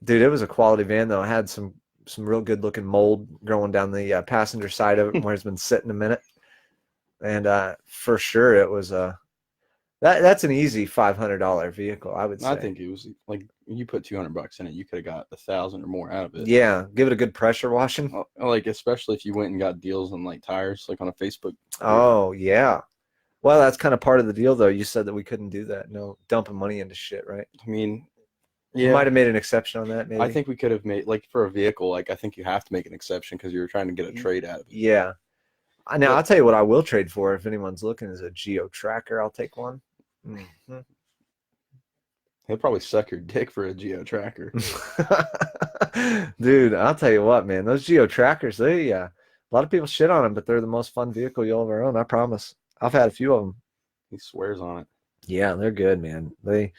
dude, it was a quality van though. It had some real good looking mold growing down the passenger side of it where it's been sitting a minute. And for sure, it was that's an easy $500 vehicle, I would say. I think it was like you put $200 in it, you could have got 1,000 or more out of it. Yeah, give it a good pressure washing. Like especially if you went and got deals on like tires, like on a Facebook. Oh yeah. Well, that's kind of part of the deal, though. You said that we couldn't do that. No, dumping money into shit, right? I mean, yeah, you might have made an exception on that. Maybe I think we could have made like for a vehicle. Like I think you have to make an exception because you were trying to get a trade out of it. Yeah. Now, I'll tell you what I will trade for if anyone's looking is a Geo tracker. I'll take one. Mm-hmm. He'll probably suck your dick for a Geo tracker. Dude, I'll tell you what, man. Those Geo trackers, a lot of people shit on them, but they're the most fun vehicle you'll ever own. I promise. I've had a few of them. He swears on it. Yeah, they're good, man. They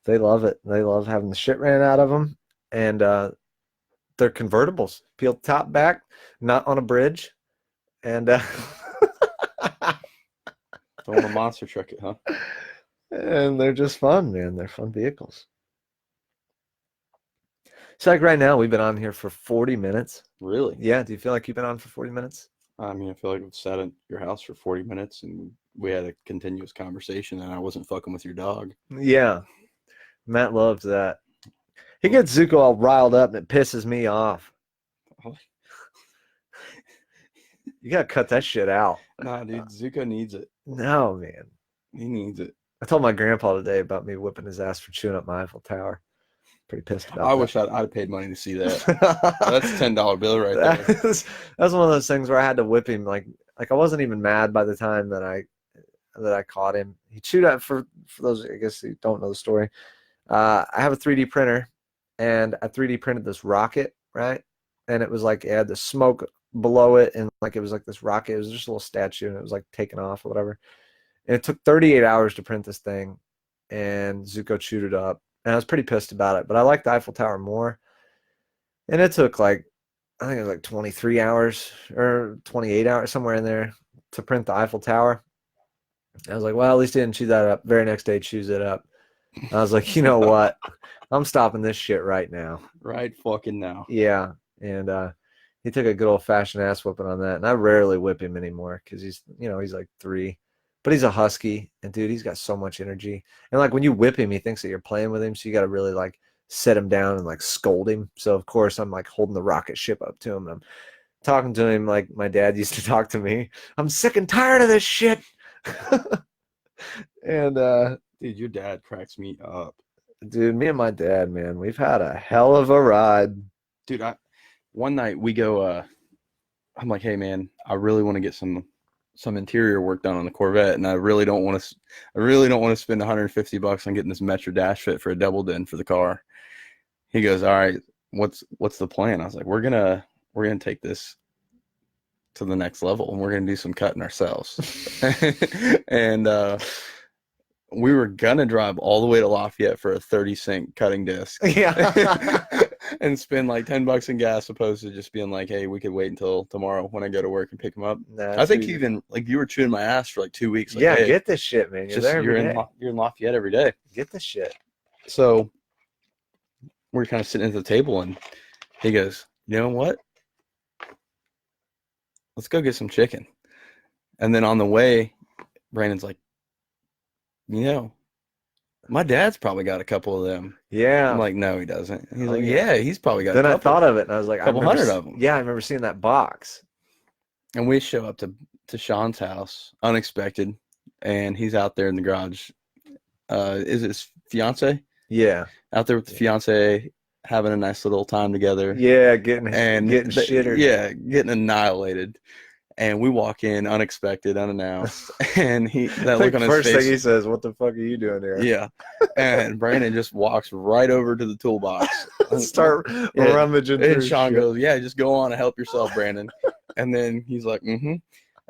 love it. They love having the shit ran out of them, and they're convertibles, peeled top back, not on a bridge, and Don't want a monster truck it, huh? and they're just fun, man. They're fun vehicles. So like right now, we've been on here for 40 minutes. Really? Yeah. Do you feel like you've been on for 40 minutes? I mean, I feel like we've sat at your house for 40 minutes and we had a continuous conversation and I wasn't fucking with your dog. Yeah. Matt loves that. He gets Zuko all riled up and it pisses me off. You gotta cut that shit out. Nah, dude, Zuko needs it. No, man. He needs it. I told my grandpa today about me whipping his ass for chewing up my Eiffel Tower. Pretty pissed about I that. wish I'd paid money to see that. That's a $10 bill right there. That's one of those things where I had to whip him. Like I wasn't even mad by the time that I caught him. He chewed up for those I guess who don't know the story. I have a 3D printer, and I 3D printed this rocket, right? And it was like it had the smoke below it, and like it was like this rocket. It was just a little statue, and it was like taking off or whatever. And it took 38 hours to print this thing, and Zuko chewed it up. And I was pretty pissed about it, but I liked the Eiffel Tower more. And it took like, I think it was like 23 hours or 28 hours, somewhere in there, to print the Eiffel Tower. I was like, well, at least he didn't chew that up. Very next day, chews it up. I was like, you know what? I'm stopping this shit right now. Right fucking now. Yeah. And he took a good old fashioned ass whipping on that. And I rarely whip him anymore because he's like 3. But he's a husky, and dude, he's got so much energy. And like when you whip him, he thinks that you're playing with him, so you got to really like set him down and like scold him. So of course I'm like holding the rocket ship up to him, and I'm talking to him like my dad used to talk to me. I'm sick and tired of this shit. And dude, your dad cracks me up. Dude, me and my dad, man, we've had a hell of a ride. Dude, one night we go. I'm like, hey man, I really want to get some interior work done on the Corvette, and I really don't want to spend $150 on getting this Metro Dash fit for a double din for the car. He goes, all right, what's the plan? I was like, we're gonna take this to the next level, and we're gonna do some cutting ourselves. And we were gonna drive all the way to Lafayette for a 30-cent cutting disc. Yeah. And spend like $10 in gas, opposed to just being like, hey, we could wait until tomorrow when I go to work and pick them up. Nah, I think even like you were chewing my ass for like 2 weeks. Like, yeah, hey, get this shit, man. You're there every day. You're in Lafayette every day. Get this shit. So we're kind of sitting at the table, and he goes, you know what? Let's go get some chicken. And then on the way, Brandon's like, my dad's probably got a couple of them. Yeah. I'm like, no, he doesn't. He's like, yeah, he's probably got then a couple. I thought of it, and I was like, a couple hundred of them. Yeah, I remember seeing that box. And we show up to Sean's house, unexpected, and he's out there in the garage. Is it his fiance? Yeah. Out there with the fiance, having a nice little time together. Yeah, getting shittered. Yeah, getting annihilated. And we walk in unexpected, unannounced, and that look on his first face. thing he says, "What the fuck are you doing here?" Yeah, and Brandon just walks right over to the toolbox, start rummaging. And Sean goes, "Yeah, just go on and help yourself, Brandon." And then he's like, "Mm-hmm."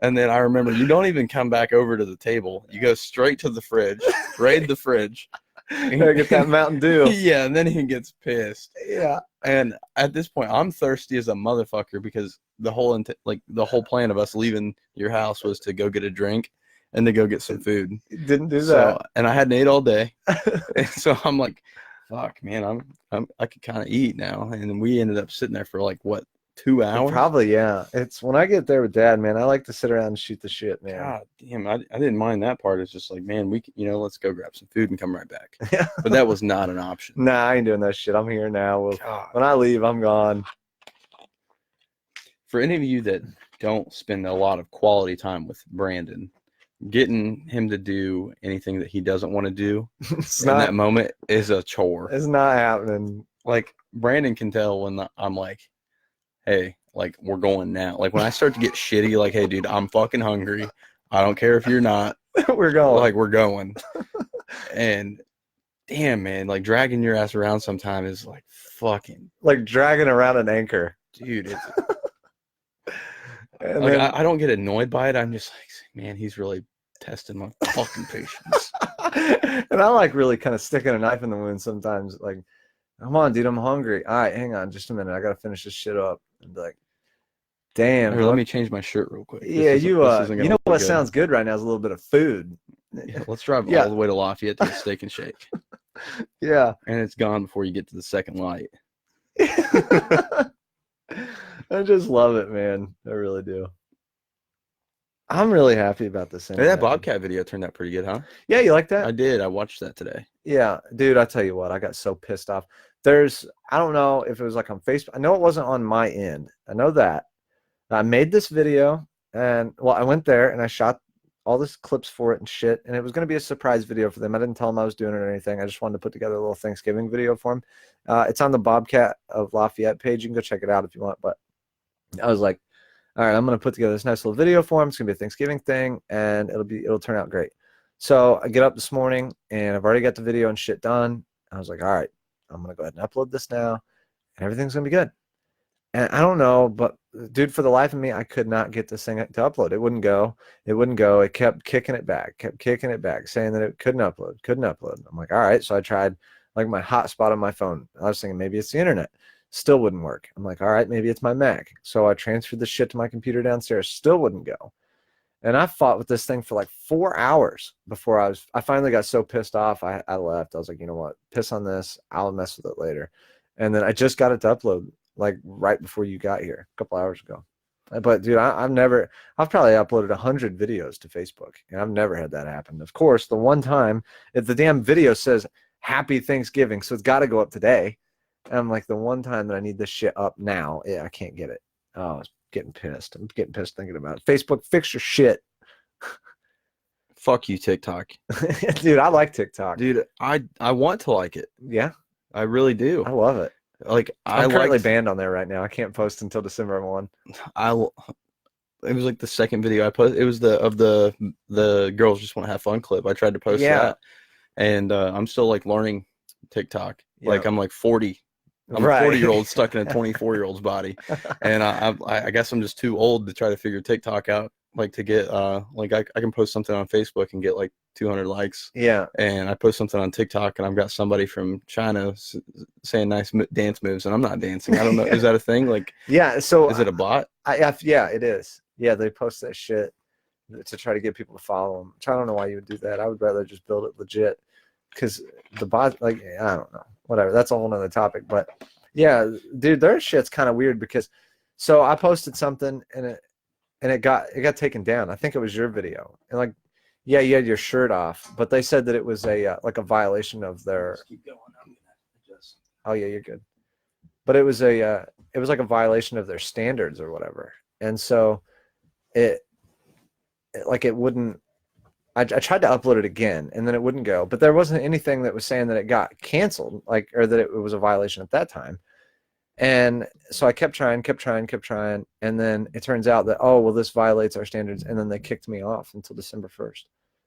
And then I remember you don't even come back over to the table; you go straight to the fridge, raid the fridge. Gotta get that Mountain Dew. Yeah, and then he gets pissed. Yeah. And at this point, I'm thirsty as a motherfucker because the whole plan of us leaving your house was to go get a drink and to go get some food. Didn't do that. And I hadn't ate all day. And so I'm like, fuck, man, I could kind of eat now. And we ended up sitting there for like, what, 2 hours? Probably, yeah. It's when I get there with Dad, man, I like to sit around and shoot the shit, man. God damn, I didn't mind that part. It's just like, man, let's go grab some food and come right back. But that was not an option. Nah, I ain't doing that shit. I'm here now. When I leave, I'm gone. For any of you that don't spend a lot of quality time with Brandon, getting him to do anything that he doesn't want to do that moment is a chore. It's not happening. Like, Brandon can tell when I'm like, hey, like, we're going now. Like, when I start to get shitty, like, hey, dude, I'm fucking hungry. I don't care if you're not. We're going. Like, we're going. And damn, man, like, dragging your ass around sometime is like fucking, like dragging around an anchor. dude. It's And like, then, I don't get annoyed by it. I'm just like, man, he's really testing my fucking patience. and I like really kind of sticking a knife in the wound sometimes. Like, come on, dude, I'm hungry. All right, hang on just a minute. I gotta finish this shit up. And be like, damn. Here, let me change my shirt real quick. Yeah, this you gonna know look what good. sounds good right now is a little bit of food. Yeah, let's drive Yeah. all the way to Lafayette to the Steak and Shake. Yeah. And it's gone before you get to the second light. I just love it, man. I really do. I'm really happy about this thing. Hey, that Bobcat video turned out pretty good, huh? Yeah, you like that? I did. I watched that today. Yeah, dude, I tell you what, I got so pissed off. I don't know if it was like on Facebook. I know it wasn't on my end. I know that. I made this video and, well, I went there and I shot all this clips for it and shit. And it was going to be a surprise video for them. I didn't tell them I was doing it or anything. I just wanted to put together a little Thanksgiving video for them. It's on the Bobcat of Lafayette page. You can go check it out if you want. But I was like, all right, I'm going to put together this nice little video for them. It's going to be a Thanksgiving thing and it'll turn out great. So I get up this morning and I've already got the video and shit done. I was like, all right, I'm going to go ahead and upload this now and everything's going to be good. And I don't know, but dude, for the life of me, I could not get this thing to upload. It wouldn't go. It wouldn't go. It kept kicking it back, saying that it couldn't upload. I'm like, all right. So I tried like my hotspot on my phone. I was thinking maybe it's the internet. Still wouldn't work. I'm like, all right, maybe it's my Mac. So I transferred the shit to my computer downstairs. Still wouldn't go. And I fought with this thing for like 4 hours before I finally got so pissed off. I left. I was like, you know what? Piss on this. I'll mess with it later. And then I just got it to upload like right before you got here a couple hours ago. But dude, I've probably uploaded 100 videos to Facebook and I've never had that happen. Of course, the one time if the damn video says happy Thanksgiving, so it's got to go up today. And I'm like, the one time that I need this shit up now, yeah, I can't get it. Oh, I was getting pissed. I'm getting pissed thinking about it. Facebook, fix your shit. Fuck you, TikTok. Dude, I like TikTok. Dude, I want to like it. Yeah? I really do. I love it. Like, I'm currently banned on there right now. I can't post until December 1. It was like the second video I posted. It was the girls just want to have fun clip. I tried to post that. And I'm still like learning TikTok. Yeah. Like I'm like 40. I'm a 40-year-old stuck in a 24-year-old's body. And I guess I'm just too old to try to figure TikTok out. Like to get like I can post something on Facebook and get like 200 likes. Yeah. And I post something on TikTok and I've got somebody from China saying nice dance moves and I'm not dancing. I don't know. Is that a thing? Like, yeah. So is it a bot? Yeah, it is. Yeah, they post that shit to try to get people to follow them. Which I don't know why you would do that. I would rather just build it legit because the bot, like, I don't know, whatever. That's a whole nother topic. But yeah, dude, their shit's kind of weird because so I posted something and it got taken down. I think it was your video. And like, yeah, you had your shirt off, but they said that it was a like a violation of their. Just keep going. I'm gonna adjust. Oh yeah, you're good. But it was like a violation of their standards or whatever. And so it wouldn't. I tried to upload it again, and then it wouldn't go. But there wasn't anything that was saying that it got canceled, like, or that it was a violation at that time. And so I kept trying, and then it turns out that, oh, well, this violates our standards, and then they kicked me off until December 1st.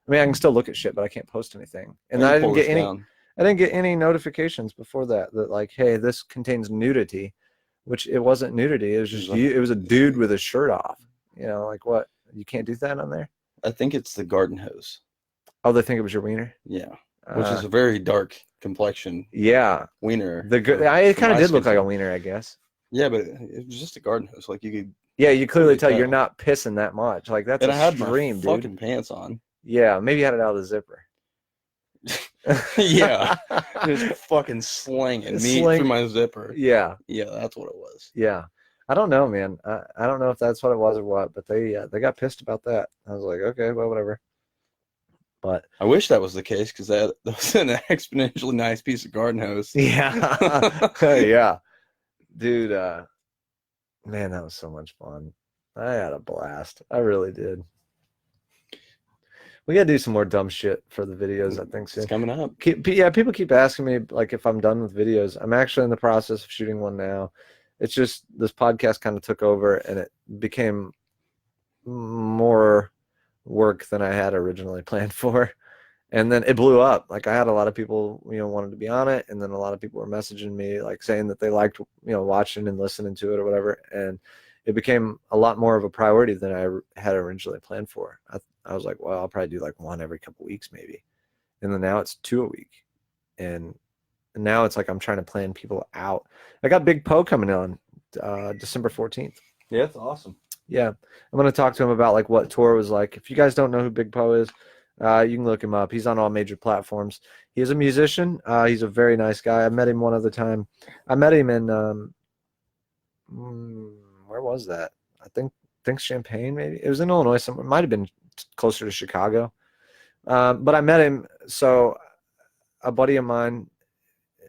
I mean, I can still look at shit, but I can't post anything. And I didn't get any notifications before that like, hey, this contains nudity, which it wasn't nudity. It was just it was a dude with his shirt off. You know, like what? You can't do that on there? I think it's the garden hose. Oh, they think it was your wiener? Yeah. Which is a very dark complexion. Yeah. Wiener. It kind of did look like a wiener, I guess. Yeah, but it was just a garden hose. Like you could. Yeah, you clearly tell you're not pissing that much. Like that's and a I had stream, my dude. Fucking pants on. Yeah, maybe you had it out of the zipper. Yeah, just fucking slinging me through my zipper. Yeah, yeah, that's what it was. Yeah, I don't know, man. I don't know if that's what it was or what, but they got pissed about that. I was like, okay, well, whatever. But I wish that was the case because that was an exponentially nice piece of garden hose. Yeah, yeah, dude. Man, that was so much fun. I had a blast. I really did. We gotta do some more dumb shit for the videos, I think soon. It's coming up. Yeah, people keep asking me like if I'm done with videos. I'm actually in the process of shooting one now. it's just this podcast kind of took over, and it became more work than I had originally planned for. And then it blew up. Like I had a lot of people, wanted to be on it, and then a lot of people were messaging me like saying that they liked, watching and listening to it or whatever. And it became a lot more of a priority than I had originally planned for. I was like, well, I'll probably do like one every couple weeks maybe. And then now it's 2 a week. And now it's like I'm trying to plan people out. I got Big Poe coming on December 14th. Yeah, that's awesome. Yeah. I'm going to talk to him about like what tour was like. If you guys don't know who Big Poe is, you can look him up. He's on all major platforms. He is a musician. He's a very nice guy. I met him one other time. I met him in where was that? I think Champaign, maybe. It was in Illinois somewhere. It might have been closer to Chicago. But I met him. So a buddy of mine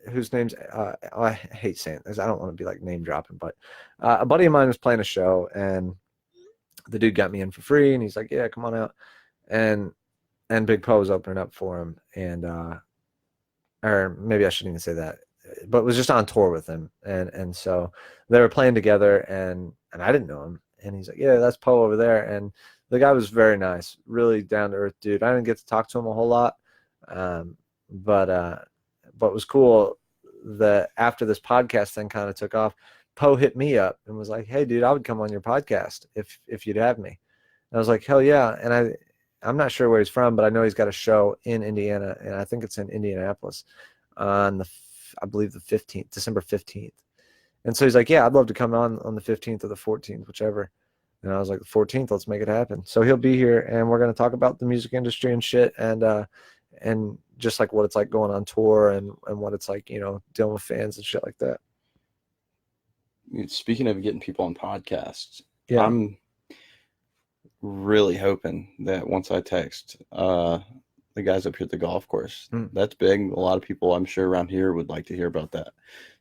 whose name's I hate saying this. I don't want to be like name dropping, but a buddy of mine was playing a show, and the dude got me in for free, and he's like, yeah, come on out. And Big Poe was opening up for him, and or maybe I shouldn't even say that, but was just on tour with him, and so they were playing together, and I didn't know him, and he's like, yeah, that's Poe over there, and the guy was very nice, really down to earth dude. I didn't get to talk to him a whole lot, but it was cool that after this podcast thing kind of took off, Poe hit me up and was like, hey dude, I would come on your podcast if you'd have me. And I was like, hell yeah. And I'm not sure where he's from, but I know he's got a show in Indiana, and I think it's in Indianapolis on I believe the 15th, December 15th. And so he's like, yeah, I'd love to come on the 15th or the 14th, whichever. And I was like, the 14th, let's make it happen. So he'll be here, and we're going to talk about the music industry and shit, and just like what it's like going on tour, and what it's like, dealing with fans and shit like that. Speaking of getting people on podcasts, Yeah. I'm really hoping that once I text the guys up here at the golf course, that's big. A lot of people I'm sure around here would like to hear about that.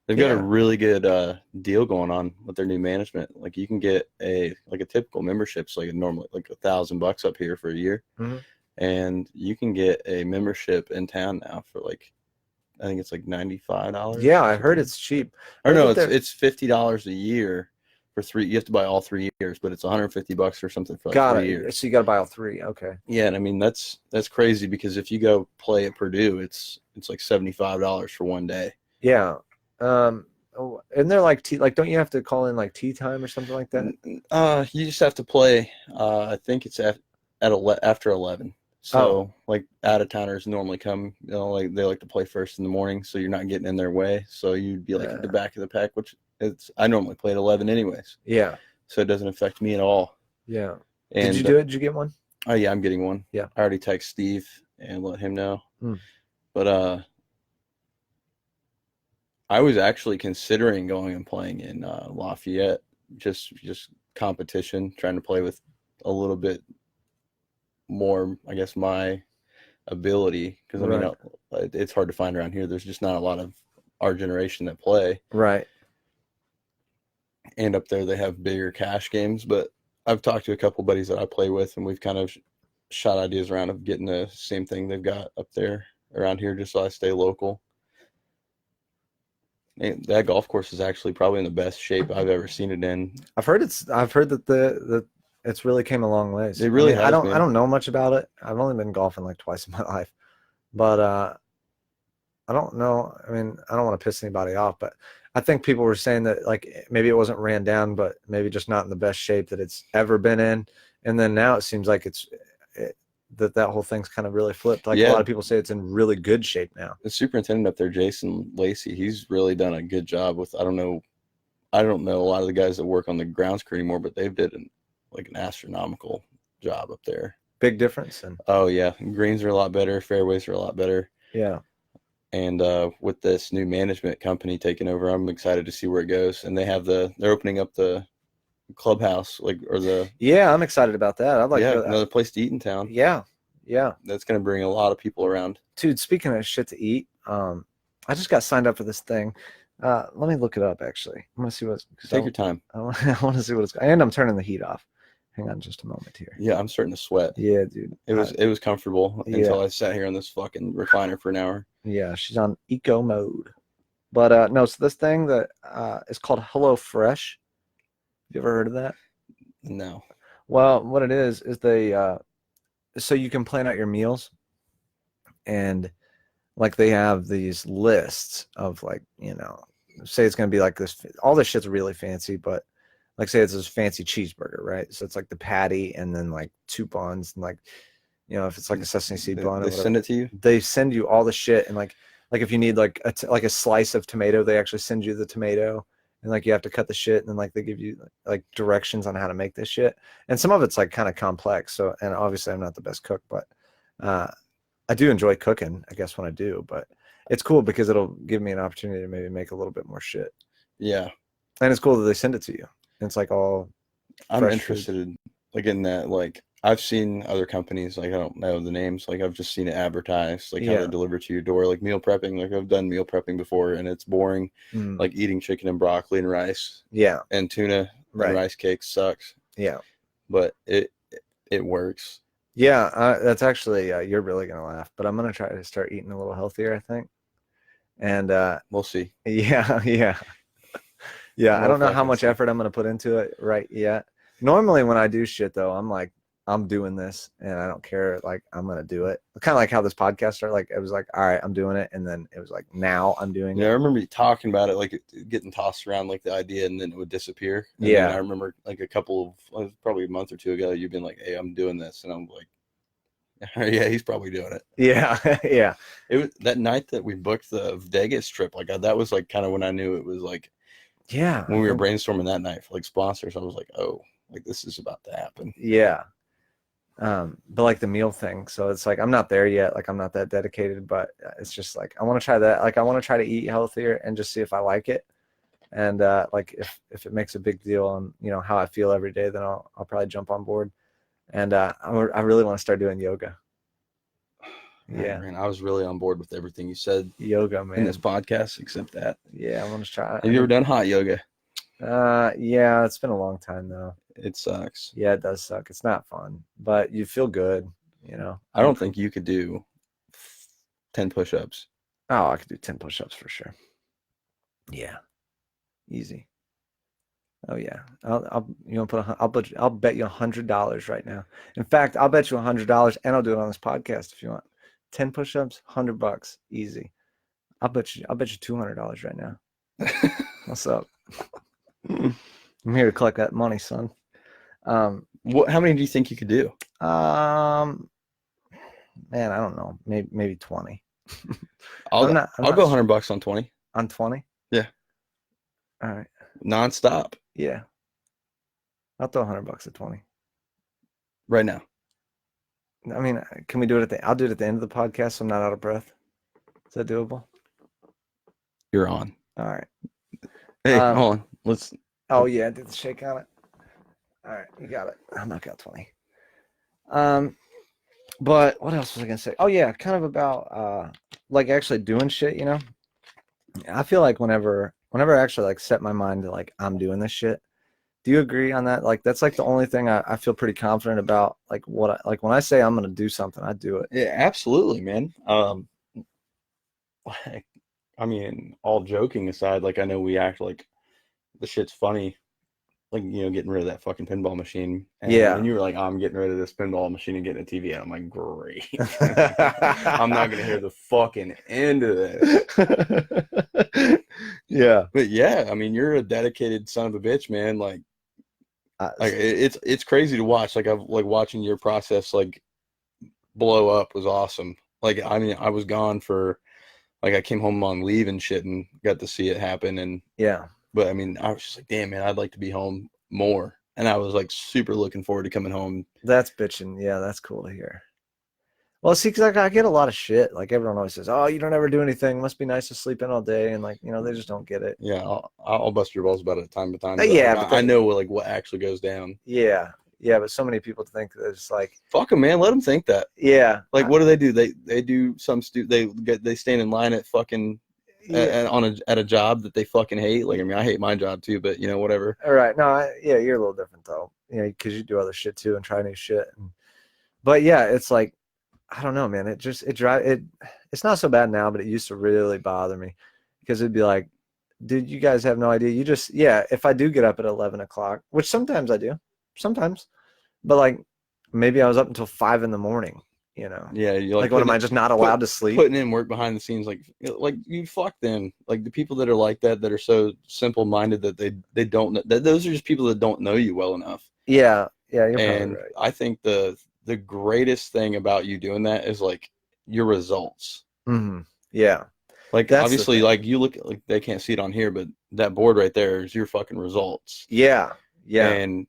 They've got a really good deal going on with their new management. Like you can get a typical membership's like normally like $1,000 up here for a year. Mm-hmm. And you can get a membership in town now for like, I think it's like $95. Yeah, I heard it's cheap. Or no, it's $50 a year for 3. You have to buy all 3 years, but it's $150 or something for like 3 years. So you got to buy all 3. Okay. Yeah, and I mean that's crazy because if you go play at Purdue, it's like $75 for one day. Yeah. And they're like don't you have to call in like tea time or something like that? You just have to play. I think it's after 11. So like out of towners normally come, like they like to play first in the morning, so you're not getting in their way. So you'd be like at the back of the pack, which I normally play at 11 anyways. Yeah. So it doesn't affect me at all. Yeah. And, did you do it? Did you get one? Oh yeah, I'm getting one. Yeah. I already texted Steve and let him know. Mm. But I was actually considering going and playing in Lafayette, just competition, trying to play with a little bit more, I guess, my ability, because I mean it's hard to find around here. There's just not a lot of our generation that play. Right. And up there they have bigger cash games, but I've talked to a couple buddies that I play with, and we've kind of shot ideas around of getting the same thing they've got up there around here, just so I stay local. And that golf course is actually probably in the best shape I've ever seen it in. I've heard that it's really came a long way. It really has. I don't know much about it. I've only been golfing like twice in my life, but I don't know. I mean, I don't want to piss anybody off, but I think people were saying that like maybe it wasn't ran down, but maybe just not in the best shape that it's ever been in. And then now it seems like that whole thing's kind of really flipped. Like a lot of people say it's in really good shape now. The superintendent up there, Jason Lacey, he's really done a good job with, I don't know a lot of the guys that work on the grounds crew anymore, but they've did an astronomical job up there. Big difference. Oh yeah. Greens are a lot better. Fairways are a lot better. Yeah. And with this new management company taking over, I'm excited to see where it goes. And they're opening up the clubhouse, Yeah, I'm excited about that. I'd like another place to eat in town. Yeah. That's going to bring a lot of people around. Dude, speaking of shit to eat, I just got signed up for this thing. Let me look it up. Actually, I'm gonna see what's. Take your time. I want to see what it's. And I'm turning the heat off. Hang on, just a moment here. Yeah, I'm starting to sweat. Yeah, dude. It was comfortable until I sat here on this fucking recliner for an hour. Yeah, she's on eco mode. But no, so this thing that is called Hello Fresh. Have you ever heard of that? No. Well, what it is they so you can plan out your meals, and like they have these lists of like, say it's gonna be like this. All this shit's really fancy, but like say it's this fancy cheeseburger, right? So it's like the patty and then like two buns and like, if it's like a sesame seed bun or They whatever, send it to you? they send you all the shit. And like if you need like like a slice of tomato, they actually send you the tomato, and like you have to cut the shit, and then like they give you like directions on how to make this shit. And some of it's like kind of complex. So, and obviously I'm not the best cook, but uh, I do enjoy cooking, I guess, when I do. But it's cool because it'll give me an opportunity to maybe make a little bit more shit. Yeah. And it's cool that they send it to you. And it's like all I'm fresh interested food. in like in that. Like I've seen other companies, like I don't know the names, like I've just seen it advertised, like how they Yeah. deliver to your door, like meal prepping. Like I've done meal prepping before and it's boring. Mm. Like eating chicken and broccoli and rice Yeah. and tuna and Right. rice cakes sucks. Yeah. But it works. Yeah. That's actually, you're really going to laugh, but I'm going to try to start eating a little healthier, I think. And We'll see. yeah, yeah. Yeah, I We'll don't know how fucking much see. effort I'm gonna put into it right yet. Normally, when I do shit though, I'm like, I'm doing this, and I don't care. Like, I'm gonna do it. Kind of like how this podcast started. Like, it was like, all right, I'm doing it, and then it was like, now I'm doing Yeah, I it. remember you talking about it, like getting tossed around, like the idea, and then it would disappear. And then I Yeah, remember, like a couple of, probably a month or two ago, you've been like, "Hey, I'm doing this," and I'm like, "Yeah, he's probably doing it." yeah, yeah, It was that night that we booked the Vegas trip. Like that was like kind of when I knew it was like yeah. I when we were think, brainstorming that night for like sponsors. I was like, "Oh, like this is about to happen." yeah. But like the meal thing, so it's like I'm not there yet. Like I'm not that dedicated, but it's just like I want to try that. Like I want to try to eat healthier and just see if I like it. And like if it makes a big deal on how I feel every day, then I'll probably jump on board. And I really want to start doing yoga. Oh, Yeah, man, I was really on board with everything you said yoga, in this man. podcast, except that. Yeah, I want to try. Have you ever done hot yoga? Yeah, it's been a long time though. It sucks. Yeah, it does suck. It's not fun, but you feel good. I don't think you could do 10 push-ups. Oh, I could do 10 push-ups for sure. Yeah, easy. Oh yeah, I'll you know put a, I'll bet you $100 right now. In fact, I'll bet you $100, and I'll do it on this podcast if you want. 10 push-ups, $100, easy. I'll bet you $200 right now. What's up? I'm here to collect that money, son. How many do you think you could do? Um, man, I don't know. Maybe 20. I'll I'm I'll not go $100 on 20. on 20. Yeah, All right. nonstop Yeah, I'll throw $100 at 20. right now. I mean, can we do it I'll do it at the end of the podcast so I'm not out of breath. Is that doable? You're on. All right. Hey, hold on. Let's. Oh yeah, I did the shake on it. All right, you got it. I'll knock out 20. But what else was I gonna say? Oh yeah, kind of about like actually doing shit. I feel like whenever I actually like set my mind to like I'm doing this shit. Do you agree on that? Like that's like the only thing I feel pretty confident about. Like like when I say I'm gonna do something, I do it. Yeah, absolutely, man. Like, I mean, all joking aside, like I know we act like the shit's funny, like getting rid of that fucking pinball machine. And Yeah. then you were like, I'm getting rid of this pinball machine and getting a TV. And I'm like, great. I'm not gonna hear the fucking end of this. Yeah. But yeah, I mean, you're a dedicated son of a bitch, man. Like it's crazy to watch. Like I've like watching your process like blow up was awesome. Like I mean, I was gone for like I came home on leave and shit and got to see it happen. And Yeah. but I mean, I was just like, damn man, I'd like to be home more. And I was like super looking forward to coming home. That's bitching. Yeah, that's cool to hear. Well, see, because I get a lot of shit. Like everyone always says, "Oh, you don't ever do anything. Must be nice to sleep in all day." And like, they just don't get it. Yeah, I'll bust your balls about it time to time. But Yeah, like, but I know like what actually goes down. yeah, yeah. But so many people think that it's like, Fuck them, man. Let them think that. yeah, Like, what do? They do some they stand in line at fucking yeah. at a job that they fucking hate. Like, I mean, I hate my job too, but whatever. All right. No, yeah, you're a little different though. Because you do other shit too and try new shit. But yeah, it's like, I don't know, man. It drives it. It's not so bad now, but it used to really bother me. because it'd be like, dude, you guys have no idea. You just, yeah, if I do get up at 11 o'clock, which sometimes I do, sometimes, but like maybe I was up until 5 in the morning, you know? Yeah, you're Like, like what am I just not allowed to sleep? putting in work behind the scenes, like you fuck them. Like the people that are like that are so simple minded that they don't know, that those are just people that don't know you well enough. Yeah, yeah, you're probably And right. I think the greatest thing about you doing that is like your results. Hmm. Yeah, Like that's the obviously, thing. like you look like they can't see it on here, but that board right there is your fucking results. Yeah, yeah. And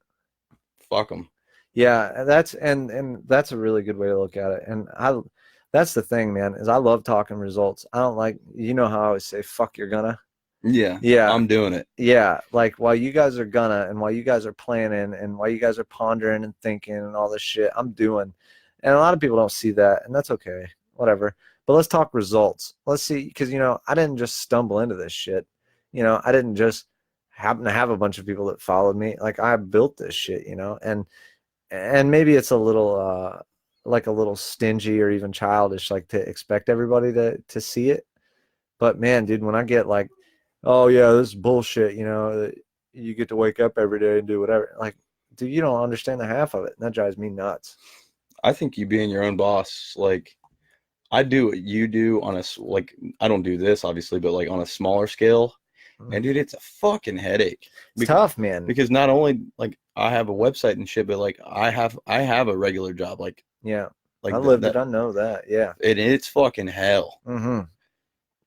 fuck them. Yeah, and that's a really good way to look at it. And I that's the thing, man, is I love talking results. I don't like, you know how I always say fuck you're gonna. Yeah, Yeah. I'm doing it. Yeah, like while you guys are gonna and while you guys are planning and while you guys are pondering and thinking and all this shit, I'm doing. And a lot of people don't see that, and that's okay. Whatever. But let's talk results. Let's see, because I didn't just stumble into this shit. I didn't just happen to have a bunch of people that followed me. Like I built this shit, and maybe it's a little like a little stingy or even childish, like to expect everybody to see it. But man, dude, when I get like, oh yeah, this is bullshit, that you get to wake up every day and do whatever. Like, dude, you don't understand the half of it. And that drives me nuts. I think you being your own boss, like I do what you do on like I don't do this obviously, but like on a smaller scale. And dude, it's a fucking headache. It's tough, man. Because not only like I have a website and shit, but like I have a regular job. Like Yeah. like I lived it. I know that. Yeah. it's fucking hell. Mm-hmm.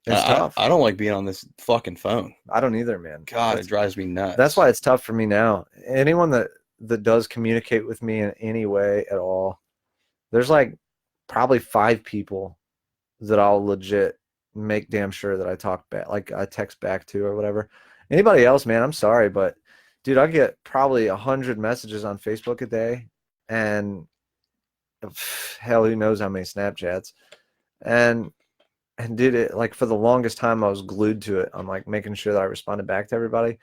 It's tough. I don't like being on this fucking phone. I don't either, man. God, it drives me nuts. That's why it's tough for me now. Anyone that does communicate with me in any way at all, there's like probably 5 people that I'll legit make damn sure that I talk back, like I text back to or whatever. Anybody else, man, I'm sorry, but dude, I get probably 100 messages on Facebook a day, and hell, who knows how many Snapchats, and did it like for the longest time I was glued to it. I'm like making sure that I responded back to everybody.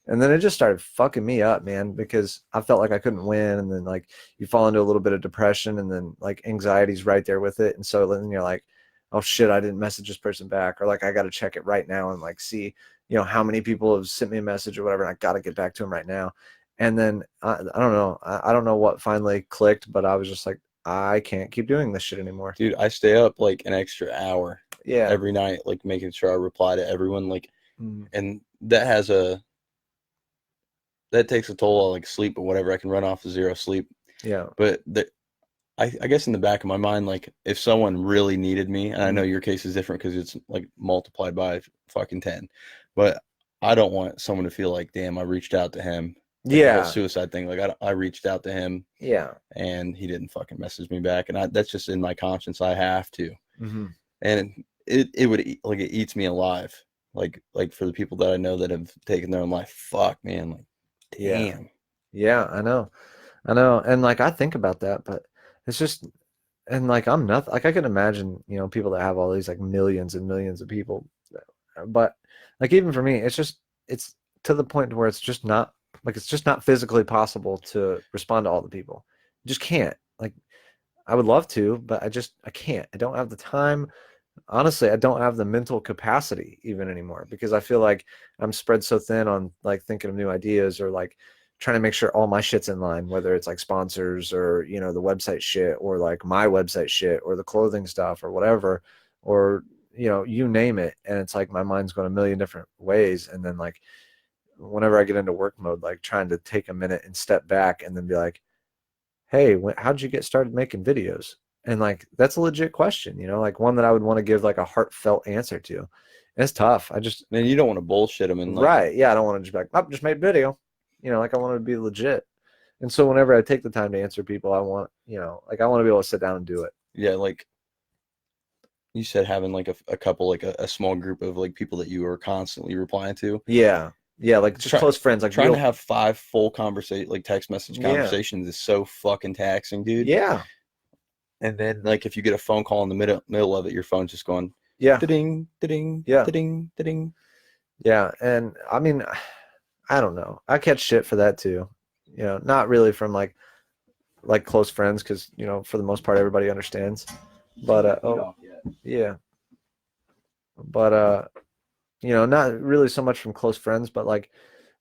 And then it just started fucking me up, man, because I felt like I couldn't win. And then like you fall into a little bit of depression, and then like anxiety's right there with it. And so then you're like, oh shit, I didn't message this person back, or like I got to check it right now and like see, how many people have sent me a message or whatever. And I got to get back to them right now. And then I don't know. I don't know what finally clicked, but I was just like, I can't keep doing this shit anymore. Dude, I stay up like an extra hour Yeah. every night, like making sure I reply to everyone. Like, Mm. and that takes a toll on like sleep or whatever. I can run off of zero sleep. Yeah. But I guess in the back of my mind, like if someone really needed me, and I know your case is different because it's like multiplied by fucking 10, but I don't want someone to feel like, damn, I reached out to him. Like the whole Yeah. suicide thing. Like I reached out to him. Yeah. And he didn't fucking message me back. And that's just in my conscience. I have to. Mm-hmm. And it would like it eats me alive. Like for the people that I know that have taken their own life. Fuck, man. Like, damn. Yeah, I know. And like I think about that, but it's just, and like I'm nothing. Like I can imagine, people that have all these like millions and millions of people, but like even for me, it's to the point where it's just not physically possible to respond to all the people. You just can't. Like I would love to, but I can't. I don't have the time. Honestly, I don't have the mental capacity even anymore, because I feel like I'm spread so thin on like thinking of new ideas, or like trying to make sure all my shit's in line, whether it's like sponsors or, the website shit, or like my website shit, or the clothing stuff or whatever, or, you name it. And it's like my mind's going a million different ways. And then like whenever I get into work mode, like trying to take a minute and step back and then be like, hey, how'd you get started making videos? And like, that's a legit question, like one that I would want to give like a heartfelt answer to. And it's tough. Man, you don't want to bullshit them and like, right. Yeah. I don't want to just be like, oh, just made a video, like I want to be legit. And so whenever I take the time to answer people, I want, like I want to be able to sit down and do it. Yeah. Like you said, having like a couple, like a small group of like people that you are constantly replying to. Yeah. Yeah. Like just close friends, like trying to have 5 full like text message conversations is so fucking taxing, dude. Yeah. And then like if you get a phone call in the middle of it, your phone's just going, yeah, ding, ding, yeah, ding, ding. Yeah. And I mean, I don't know. I catch shit for that too. Not really from like close friends, because for the most part everybody understands. But yeah. But You know, not really so much from close friends, but like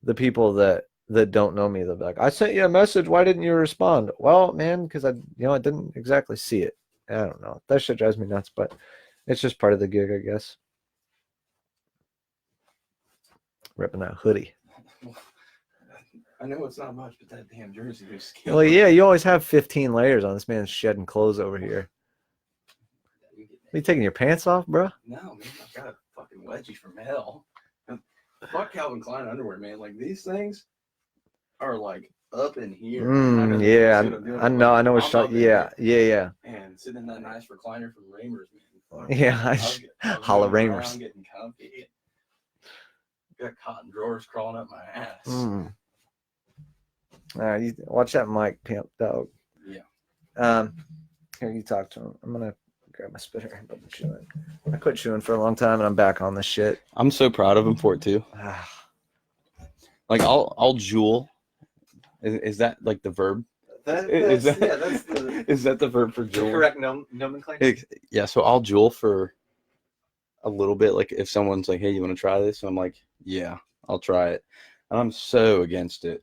the people that don't know me. They'll be like, "I sent you a message. Why didn't you respond?" Well, man, because I didn't exactly see it. I don't know. That shit drives me nuts, but it's just part of the gig, I guess. Ripping that hoodie. I know it's not much, but that damn jersey is Well, yeah, you always have 15 layers on. This man's shedding clothes over here. Are you taking your pants off, bro? No, man, I've got a fucking wedgie from hell. Fuck Calvin Klein underwear, man. Like, these things are like up in here. Yeah, I know. I know what shot. Yeah. And sitting in that nice recliner from Raymer's, man. Yeah, Holla Raymer's. Getting comfy. Got cotton drawers crawling up my ass. All right, you watch that mic, pimp dog. Yeah. Here, you talk to him. I'm gonna grab my spitter. But chewing. I quit chewing for a long time, and I'm back on this shit. I'm so proud of him for it too. Like I'll jewel. Is that like the verb? Is that the verb for jewel? Correct nomenclature. Yeah, so I'll jewel for a little bit. Like if someone's like, "Hey, you want to try this?" And I'm like, "Yeah, I'll try it." And I'm so against it.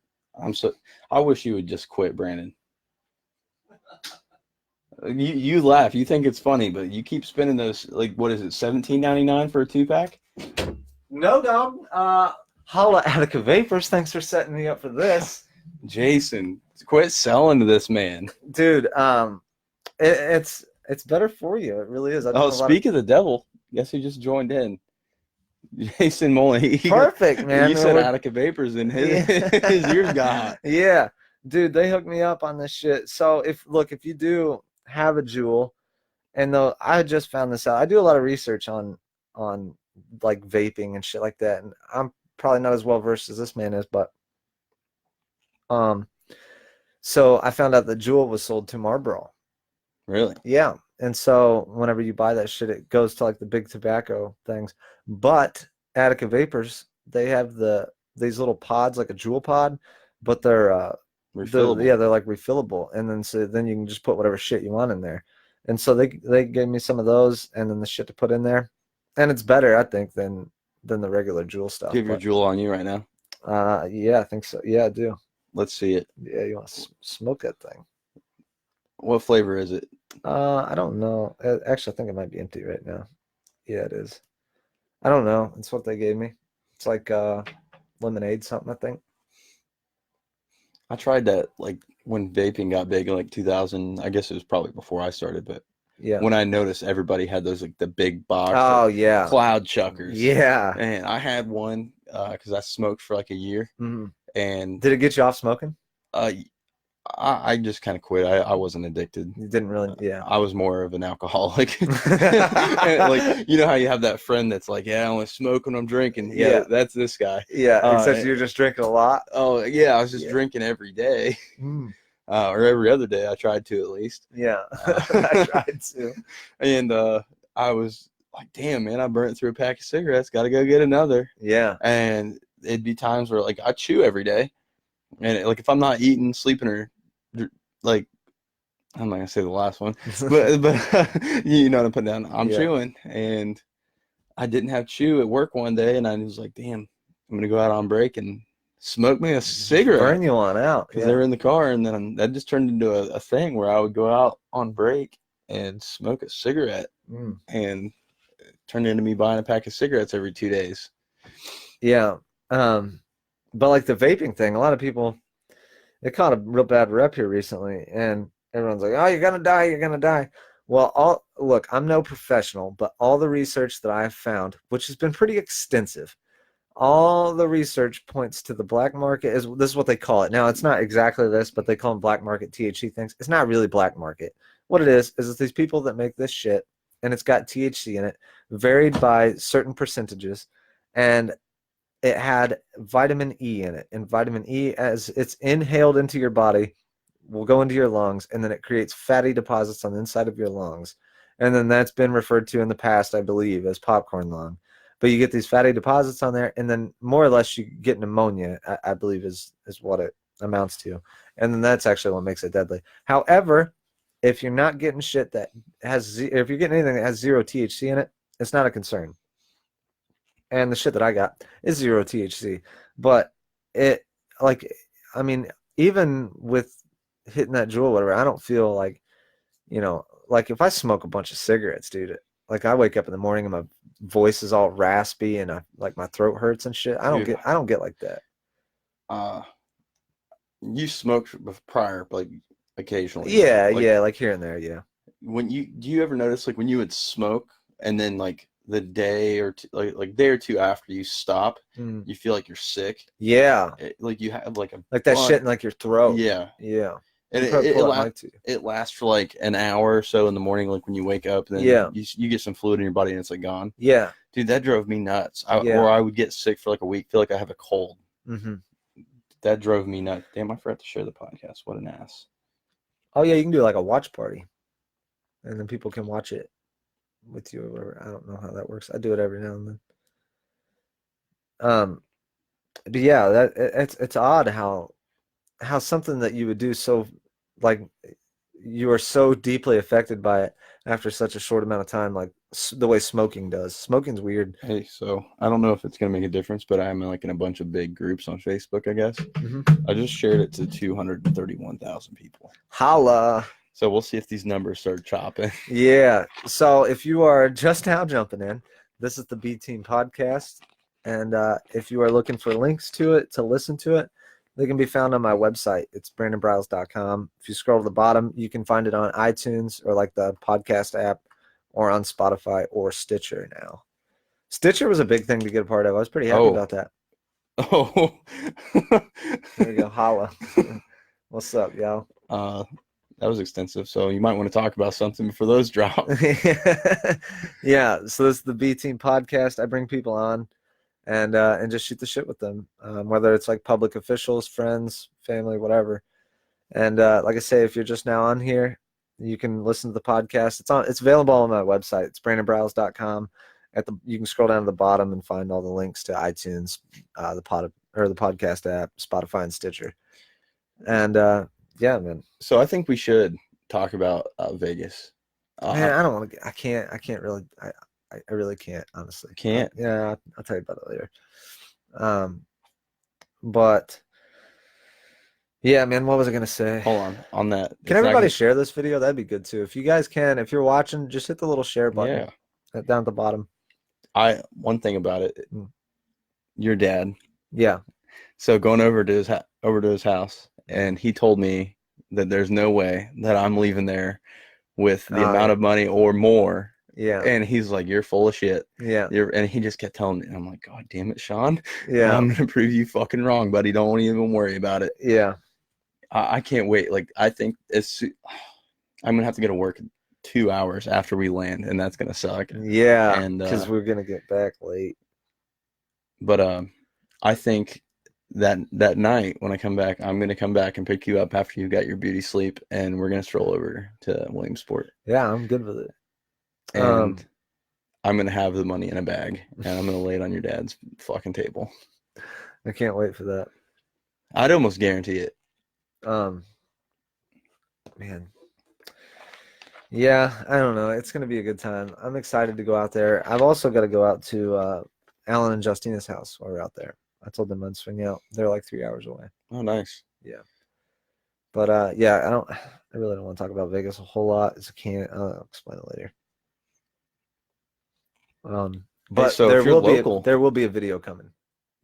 I wish you would just quit, Brandon. You laugh. You think it's funny, but you keep spending those, like, what is it, $17.99 for a 2-pack? No, dog. Holla Attica Vapors. Thanks for setting me up for this. Jason, quit selling to this man. Dude, it's better for you. It really is. Speak of the devil, guess who just joined in? Jason Mullen. Perfect, man. You said Attica Vapors and his ears got hot. Yeah. Dude, they hooked me up on this shit. So if you do have a jewel, and though I just found this out, I do a lot of research on like vaping and shit like that, and I'm probably not as well versed as this man is, but so I found out that Jewel was sold to Marlboro. Really? Yeah. And so whenever you buy that shit, it goes to like the big tobacco things. But Attica Vapors, they have these little pods, like a Jewel pod, but they're refillable. They're like refillable, and then you can just put whatever shit you want in there. And so they gave me some of those, and then the shit to put in there, and it's better, I think, than the regular Jewel stuff. Do you have your Jewel on you right now? Yeah, I think so. Yeah, I do. Let's see it. Yeah, you want to smoke that thing? What flavor is it? I don't know. Actually, I think it might be empty right now. Yeah, it is. I don't know. It's what they gave me. It's like lemonade something, I think. I tried that like when vaping got big in like 2000. I guess it was probably before I started, but yeah, when I noticed everybody had those like the big box. Oh yeah, cloud chuckers. Yeah, and I had one because I smoked for like a year. Mm-hmm. And did it get you off smoking? I just kind of quit. I wasn't addicted. You didn't really, yeah. I was more of an alcoholic. Like, you know how you have that friend that's like, yeah, I only smoke when I'm drinking. Yeah, that's this guy. Yeah, except you're just drinking a lot. Oh, yeah, I was just drinking every day. Or every other day. I tried to at least. Yeah, I tried to. And I was like, damn, man, I burnt through a pack of cigarettes. Got to go get another. Yeah. And it'd be times where, like, I chew every day. And, like, if I'm not eating, sleeping, or, like, I'm not going to say the last one. but you know what I'm putting down. I'm chewing. And I didn't have chew at work one day. And I was like, damn, I'm going to go out on break and smoke me a cigarette. Burn you on out. Because they were in the car. And then that just turned into a thing where I would go out on break and smoke a cigarette. And it turned into me buying a pack of cigarettes every 2 days. Yeah. But like the vaping thing, a lot of people, it caught a real bad rep here recently. And everyone's like, oh, you're going to die. You're going to die. Well, look, I'm no professional, but all the research that I've found, which has been pretty extensive, all the research points to the black market. This is what they call it. Now, it's not exactly this, but they call them black market THC things. It's not really black market. What it is it's these people that make this shit, and it's got THC in it, varied by certain percentages, and it had vitamin E in it. And vitamin E, as it's inhaled into your body, will go into your lungs, and then it creates fatty deposits on the inside of your lungs. And then that's been referred to in the past, I believe, as popcorn lung. But you get these fatty deposits on there, and then more or less you get pneumonia, I believe is what it amounts to. And then that's actually what makes it deadly. However, if you're not getting shit that has, if you're getting anything that has zero THC in it, it's not a concern. and the shit that I got is zero THC. But it, like, I mean, even with hitting that jewel, or whatever, I don't feel like, like if I smoke a bunch of cigarettes, dude, like I wake up in the morning and my voice is all raspy and like my throat hurts and shit. Dude, I don't get like that. you smoked prior, like occasionally, Yeah, like yeah, like here and there, yeah. do you ever notice like when you would smoke and then like the day or two, like day or two after you stop, Mm. you feel like you're sick, Yeah, like you have like a like that shit in like your throat. yeah, Yeah, and you probably pull that mic too. it lasts for like an hour or so in the morning, like when you wake up, and then Yeah, you get some fluid in your body and it's like gone. yeah, Dude, that drove me nuts. yeah. Or I would get sick for like a week, feel like I have a cold. Mm-hmm. That drove me nuts. Damn, I forgot to share the podcast. What an ass. Oh yeah, you can do like a watch party, and then people can watch it with you or whatever. I don't know how that works. I do it every now and then. But yeah, it's odd how something that you would do so, like, you are so deeply affected by it after such a short amount of time, like the way smoking does. Smoking's weird. Hey, so I don't know if it's gonna make a difference, but I'm like in a bunch of big groups on Facebook, I guess. Mm-hmm. I just shared it to 231,000 people. Holla. So we'll see if these numbers start chopping. Yeah. So if you are just now jumping in, this is the B Team podcast. And if you are looking for links to it, to listen to it, they can be found on my website. It's brandonbriles.com. If you scroll to the bottom, you can find it on iTunes or like the podcast app, or on Spotify or Stitcher now. Stitcher was a big thing to get a part of. I was pretty happy about that. Oh. There you go. Holla. What's up, y'all? That was extensive, so you might want to talk about something before those drop. Yeah, so this is the B Team podcast. I bring people on and just shoot the shit with them, whether it's like public officials, friends, family, whatever. And like I say, if you're just now on here, you can listen to the podcast. It's available on my website. It's brandonbriles.com. You can scroll down to the bottom and find all the links to iTunes, the podcast app, Spotify, and Stitcher. And yeah, man. So I think we should talk about Vegas. Man, I don't want to. I can't really. I really can't, honestly. Can't. Yeah, I'll tell you about it later. But yeah, man, what was I gonna say? Hold on that. Can everybody share this video? That'd be good too. If you guys can, if you're watching, just hit the little share button. Yeah. Down at the bottom. One thing about it, your dad. Yeah. So going over to his house, and he told me that there's no way that I'm leaving there with the amount of money or more. Yeah. And he's like, "You're full of shit." Yeah. And he just kept telling me, and I'm like, "God damn it, Sean. Yeah. I'm gonna prove you fucking wrong, buddy. Don't even worry about it." Yeah. I can't wait. Like, I think I'm gonna have to go to work 2 hours after we land, and that's gonna suck. Yeah. And because we're gonna get back late. But I think that night when I come back, I'm gonna come back and pick you up after you got your beauty sleep, and we're gonna stroll over to Williamsport. Yeah, I'm good with it. And I'm gonna have the money in a bag, and I'm gonna lay it on your dad's fucking table. I can't wait for that. I'd almost guarantee it. Man. Yeah, I don't know. It's gonna be a good time. I'm excited to go out there. I've also got to go out to Alan and Justina's house while we're out there. I told them I'd swing out. They're like 3 hours away. Oh, nice. Yeah. But yeah, I really don't want to talk about Vegas a whole lot. I'll explain it later. But so there will be a video coming.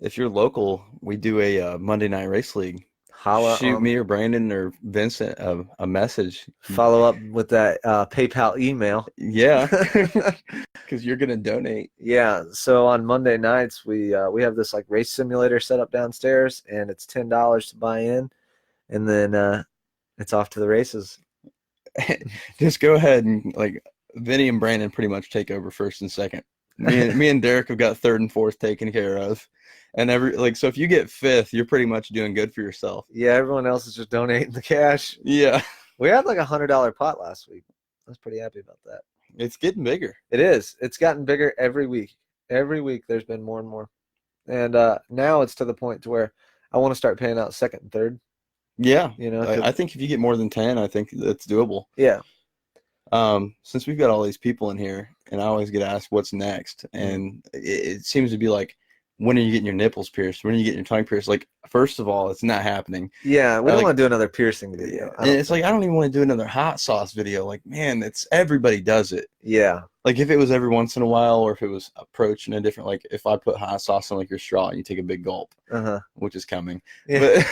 If you're local, we do a Monday Night Race League. Holla, shoot me or Brandon or Vincent a message. Follow up with that PayPal email. Yeah, because you're gonna donate. Yeah. So on Monday nights we have this like race simulator set up downstairs, and it's $10 to buy in, and then it's off to the races. Just go ahead and like Vinny and Brandon pretty much take over first and second. Me and Derek have got third and fourth taken care of. And so if you get fifth, you're pretty much doing good for yourself. Yeah, everyone else is just donating the cash. Yeah. We had like $100 pot last week. I was pretty happy about that. It's getting bigger. It is. It's gotten bigger every week. Every week there's been more and more. And now it's to the point to where I want to start paying out second and third. Yeah. You know, I think if you get more than 10, I think that's doable. Yeah. Since we've got all these people in here, and I always get asked what's next, and it seems to be like, when are you getting your nipples pierced? When are you getting your tongue pierced? Like, first of all, it's not happening. Yeah, we don't Like, want to do another piercing video. and it's like, I don't even want to do another hot sauce video. Like, man, it's everybody does it. Yeah. Like, if it was every once in a while, or if it was approaching a different, like, if I put hot sauce on like your straw and you take a big gulp, which is coming. Yeah.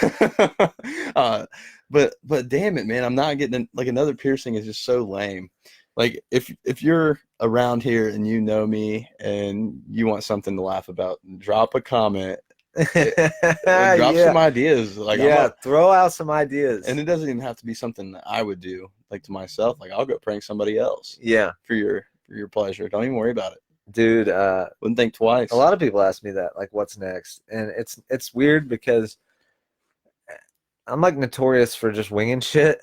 But damn it, man, I'm not getting like another piercing is just so lame. Like, if you're around here and you know me and you want something to laugh about, drop a comment. Drop some ideas. Like, throw out some ideas. And it doesn't even have to be something that I would do, like, to myself. Like, I'll go prank somebody else. Yeah. For your pleasure. Don't even worry about it. Dude, wouldn't think twice. A lot of people ask me that, like, what's next? And it's weird because I'm like notorious for just winging shit.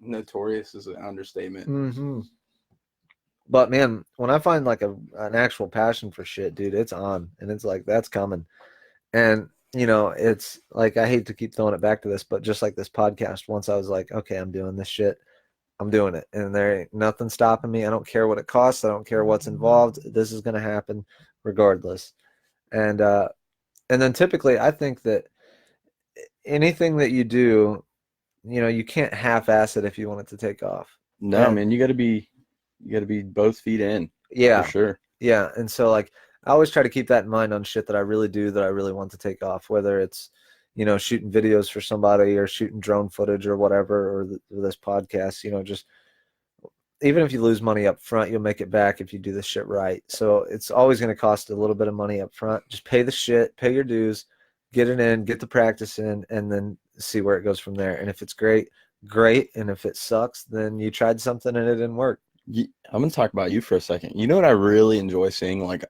Notorious is an understatement. Mm-hmm. But man, when I find like an actual passion for shit, dude, it's on, and it's like, that's coming. And you know, it's like, I hate to keep throwing it back to this, but just like this podcast, once I was like, okay, I'm doing this shit, I'm doing it, and there ain't nothing stopping me. I don't care what it costs. I don't care what's involved. This is going to happen regardless. And then typically I think that anything that you do, you know, you can't half-ass it if you want it to take off. No, man, you got to be both feet in. Yeah, for sure. Yeah, and so like, I always try to keep that in mind on shit that I really do, that I really want to take off, whether it's, you know, shooting videos for somebody or shooting drone footage or whatever, or this podcast, you know, just even if you lose money up front, you'll make it back if you do this shit right. So it's always going to cost a little bit of money up front. Just pay the shit, pay your dues, get it in, get the practice in, and then see where it goes from there. And if it's great, great. And if it sucks, then you tried something and it didn't work. I'm going to talk about you for a second. You know what I really enjoy seeing? Like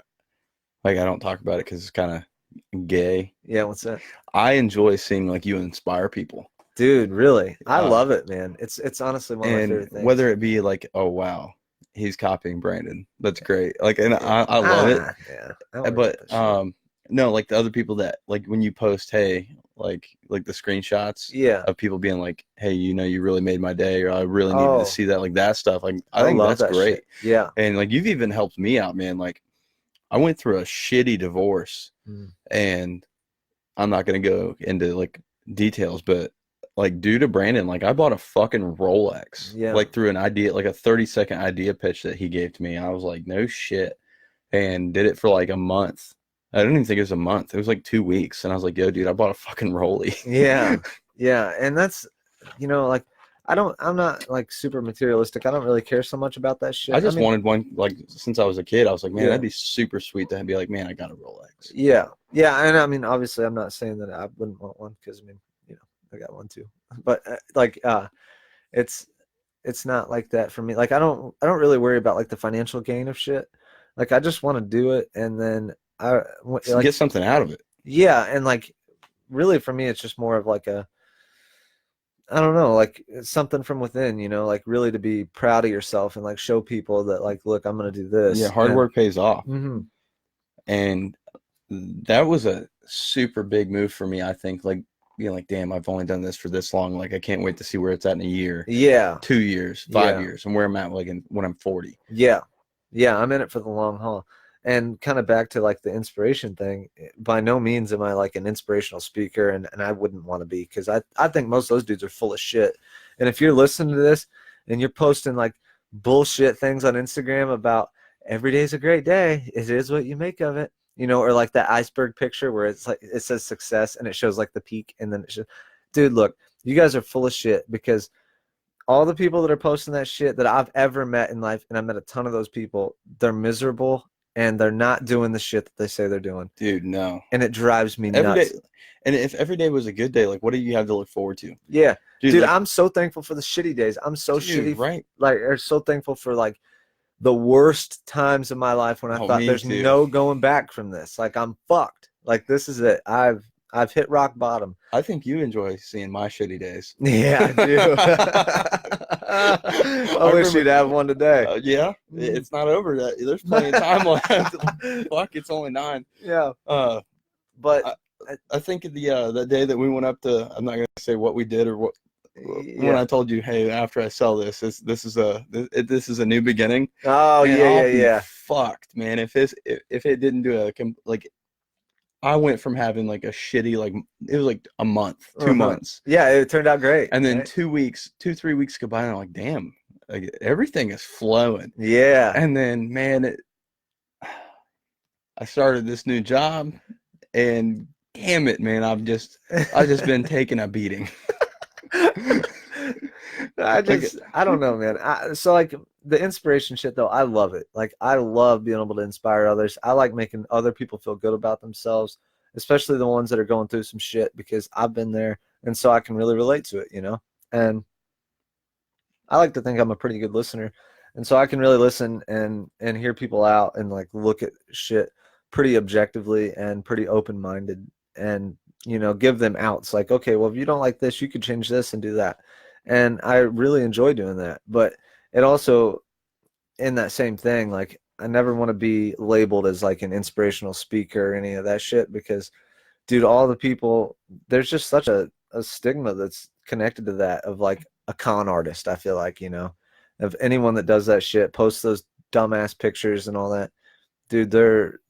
I don't talk about it because it's kind of gay. Yeah, what's that? I enjoy seeing like you inspire people. Dude, really? I love it, man. It's honestly one of my favorite things. Whether it be like, oh wow, he's copying Brandon. That's great. Like, and I love it. Yeah. But no, like the other people that, like, when you post, hey, like the screenshots of people being like, hey, you know, you really made my day, or I really needed to see that, like that stuff. Like, I think that's great. Shit. Yeah. And like, you've even helped me out, man. Like, I went through a shitty divorce, and I'm not going to go into like details, but like, due to Brandon, like, I bought a fucking Rolex, like through an idea, like a 30-second idea pitch that he gave to me. I was like, no shit. And did it for like a month. I didn't even think it was a month. It was like 2 weeks. And I was like, yo, dude, I bought a fucking Rollie. Yeah. Yeah. And that's, you know, like, I'm not like super materialistic. I don't really care so much about that shit. I just wanted one, like, since I was a kid. I was like, man, that'd be super sweet to be like, man, I got a Rolex. Yeah. Yeah. And I mean, obviously, I'm not saying that I wouldn't want one, because I mean, you know, I got one too. But it's not like that for me. Like, I don't really worry about like the financial gain of shit. Like, I just want to do it, and then get something out of it. Yeah. And like, really for me, it's just more of like I don't know, like something from within, you know, like really to be proud of yourself and like show people that, like, look, I'm going to do this. Yeah. Hard work pays off. Mm-hmm. And that was a super big move for me. I think, like, being like, damn, I've only done this for this long. Like, I can't wait to see where it's at in a year. Yeah. 2 years, 5 years, and where I'm at, like, when I'm 40. Yeah. Yeah. I'm in it for the long haul. And kind of back to like the inspiration thing, by no means am I like an inspirational speaker, and I wouldn't want to be, because I think most of those dudes are full of shit. And if you're listening to this and you're posting like bullshit things on Instagram about every day's a great day, it is what you make of it, you know, or like that iceberg picture where it's like, it says success and it shows like the peak, and then it shows, dude, look, you guys are full of shit, because all the people that are posting that shit that I've ever met in life, and I met a ton of those people, they're miserable. And they're not doing the shit that they say they're doing. Dude, no. And it drives me nuts. Day, and if every day was a good day, like, what do you have to look forward to? Yeah. Dude, like, I'm so thankful for the shitty days. I'm so shitty. Right. Like, I'm so thankful for like the worst times of my life when I thought there's no going back from this. Like, I'm fucked. Like, this is it. I've hit rock bottom. I think you enjoy seeing my shitty days. Yeah, I do. I wish you'd have one today. Yeah, it's not over yet. There's plenty of time left. Fuck, it's only 9. Yeah. But I think the day that we went up to, I'm not gonna say what we did or when Yeah. I told you, hey, after I sell this is a new beginning. Oh, Man, yeah, I'll yeah, be yeah. fucked, man. If it didn't do like I went from having like a shitty like it was like a month, 2 months, Yeah, it turned out great, and then right? 2 weeks, 3 weeks go by, and I'm like, damn, like everything is flowing. Yeah. And then, man, I started this new job, and damn it, man, I've just been taking a beating. Like, I don't know, man. So like the inspiration shit though, I love it. Like I love being able to inspire others. I like making other people feel good about themselves, especially the ones that are going through some shit because I've been there and so I can really relate to it, you know? And I like to think I'm a pretty good listener. And so I can really listen and hear people out and like look at shit pretty objectively and pretty open-minded and give them outs like, okay, well if you don't like this, you could change this and do that. And I really enjoy doing that. But it also in that same thing, like I never want to be labeled as like an inspirational speaker or any of that shit because dude, all the people, there's just such a stigma that's connected to that of like a con artist, I feel like, of anyone that does that shit, posts those dumbass pictures and all that. Dude, they're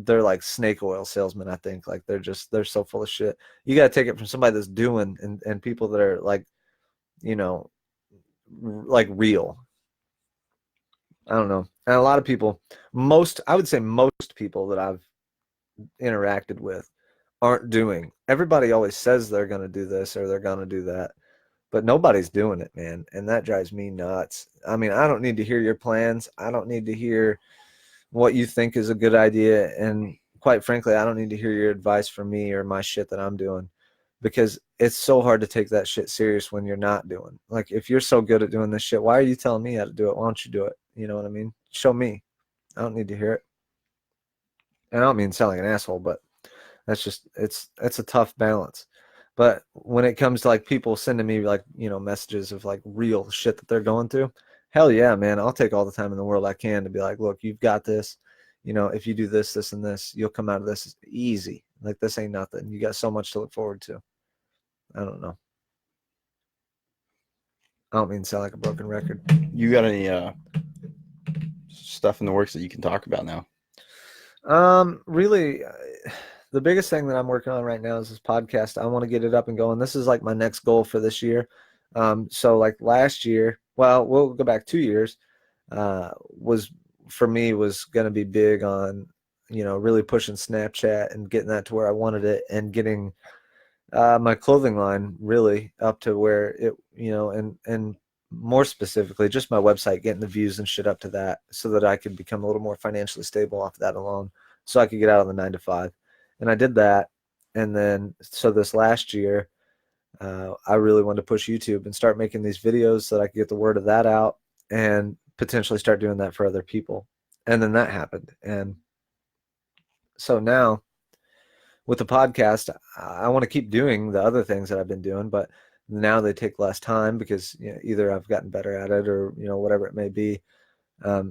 like snake oil salesmen, I think. Like they're so full of shit. You gotta take it from somebody that's doing and people that are like, you know, like real. I don't know. And a lot of people, I would say most people that I've interacted with aren't doing. Everybody always says they're going to do this or they're going to do that, but nobody's doing it, man. And that drives me nuts. I mean, I don't need to hear your plans. I don't need to hear what you think is a good idea. And quite frankly, I don't need to hear your advice from me or my shit that I'm doing because it's so hard to take that shit serious when you're not doing. Like, if you're so good at doing this shit, why are you telling me how to do it? Why don't you do it? You know what I mean? Show me. I don't need to hear it. And I don't mean sound like an asshole, but that's just it's a tough balance. But when it comes to like people sending me like, messages of like real shit that they're going through, hell yeah, man, I'll take all the time in the world I can to be like, look, you've got this. If you do this, this, and this, you'll come out of this easy. Like this ain't nothing. You got so much to look forward to. I don't know. I don't mean to sound like a broken record. you got any stuff in the works that you can talk about now? Really, the biggest thing that I'm working on right now is this podcast. I want to get it up and going. This is like my next goal for this year. So like last year, well, we'll go back 2 years, was for me was going to be big on, really pushing Snapchat and getting that to where I wanted it and getting my clothing line really up to where it, and more specifically, just my website, getting the views and shit up to that so that I could become a little more financially stable off that alone so I could get out of the 9 to 5. And I did that. And then, so this last year, I really wanted to push YouTube and start making these videos so that I could get the word of that out and potentially start doing that for other people. And then that happened. And so now, with the podcast, I want to keep doing the other things that I've been doing, but now they take less time because either I've gotten better at it or whatever it may be.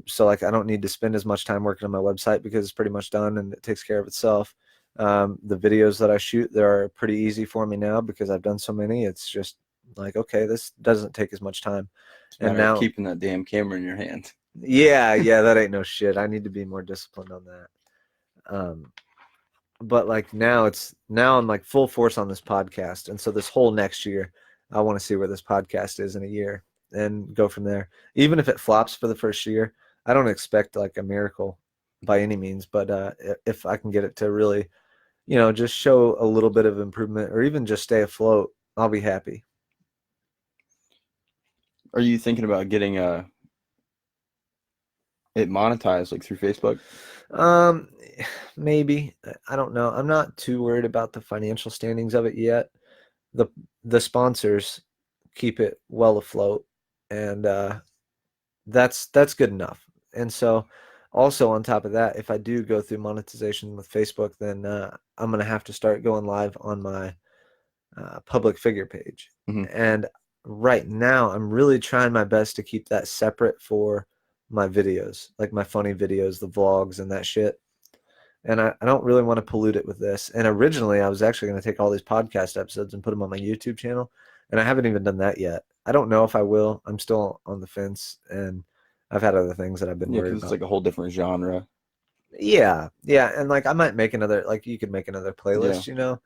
So like I don't need to spend as much time working on my website because it's pretty much done and it takes care of itself. The videos that I shoot, they're pretty easy for me now because I've done so many. It's just like, okay, this doesn't take as much time. It's a matter of keeping that damn camera in your hand. Yeah, that ain't no shit. I need to be more disciplined on that. But like now I'm like full force on this podcast. And so this whole next year, I want to see where this podcast is in a year and go from there. Even if it flops for the first year, I don't expect like a miracle by any means, but if I can get it to really, just show a little bit of improvement or even just stay afloat, I'll be happy. Are you thinking about getting it monetized like through Facebook? Um, maybe. I don't know. I'm not too worried about the financial standings of it yet. The the sponsors keep it well afloat, and that's good enough. And so, also on top of that, if I do go through monetization with Facebook, then I'm gonna have to start going live on my public figure page. Mm-hmm. And right now, I'm really trying my best to keep that separate for my videos, like my funny videos, the vlogs, and that shit. And I don't really want to pollute it with this. And originally, I was actually going to take all these podcast episodes and put them on my YouTube channel. and I haven't even done that yet. I don't know if I will. I'm still on the fence, and I've had other things that I've been Yeah, worried because it's about. like a whole different genre. Yeah, yeah, and like I might make another, like you could make another Yeah. playlist,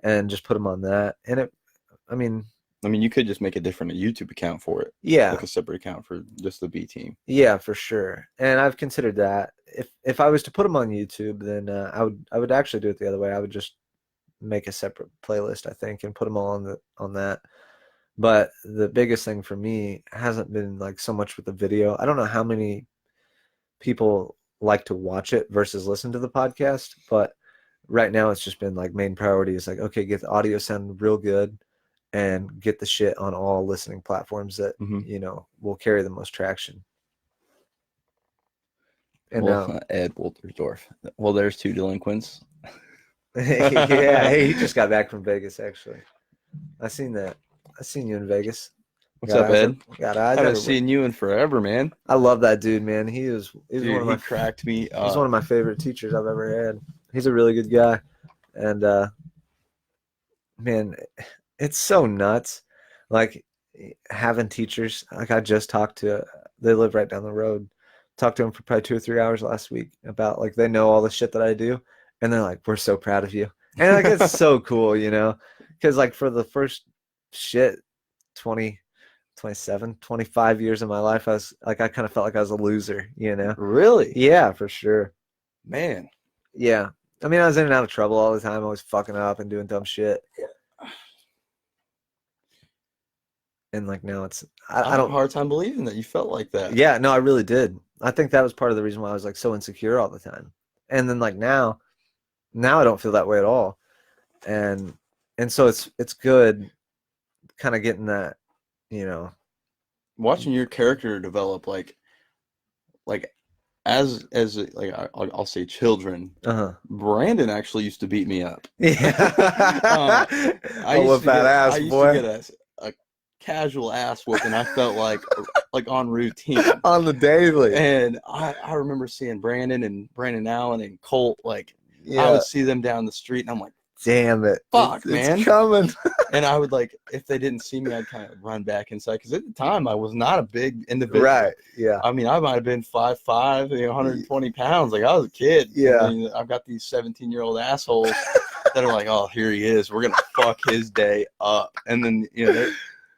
and just put them on that. And I mean, I mean, you could just make a different YouTube account for it, yeah, like a separate account for just the B team. yeah, for sure. And I've considered that. If I was to put them on YouTube, then I would actually do it the other way. I would just make a separate playlist, I think, and put them all on that. But the biggest thing for me hasn't been like so much with the video. I don't know how many people like to watch it versus listen to the podcast, but right now it's just been like main priority is like, okay, get the audio sound real good and get the shit on all listening platforms that, Hmm. will carry the most traction. And Well, Ed Woltersdorf. Well, there's two delinquents. yeah, hey, he just got back from Vegas actually. I seen that. I seen you in Vegas. What's up, Ed? Got eyes Haven't everywhere. seen you in forever, man. I love that dude, man. He's Dude, one of he my cracked me he's one of up. my favorite teachers I've ever had. He's a really good guy. And man, it's so nuts. Like having teachers, like I just talked to, they live right down the road. Talked to them for probably 2 or 3 hours last week about like they know all the shit that I do, and they're like, "We're so proud of you," and like it's so cool, because like for the first shit 20, 27, 25 years of my life, I was like, I kind of felt like I was a loser. Really? Yeah, for sure. Man. Yeah, I mean, I was in and out of trouble all the time. I was fucking up and doing dumb shit. And like now it's I I have a don't hard time believing that you felt like that. yeah, no, I really did. I think that was part of the reason why I was like so insecure all the time. And then like now I don't feel that way at all. And so it's good kind of getting that, you know. Watching your character develop, like as like I'll say children. Uh-huh. Brandon actually used to beat me up. Yeah. I Oh, used whip to that get ass, I used to boy. get a casual ass whooping. I felt like on routine. On the daily. And I remember seeing Brandon and Brandon Allen and Colt, like I Yeah. would see them down the street and I'm like, Damn it. fuck, It's man. coming. And I would like, if they didn't see me, I'd kind of run back inside. Because at the time, I was not a big individual. Right. Yeah. I mean, I might have been 5'5", 120 pounds. Like I was a kid. Yeah. And then I've got these 17-year-old assholes that are like, oh, here he is. We're going to fuck his day up. And then,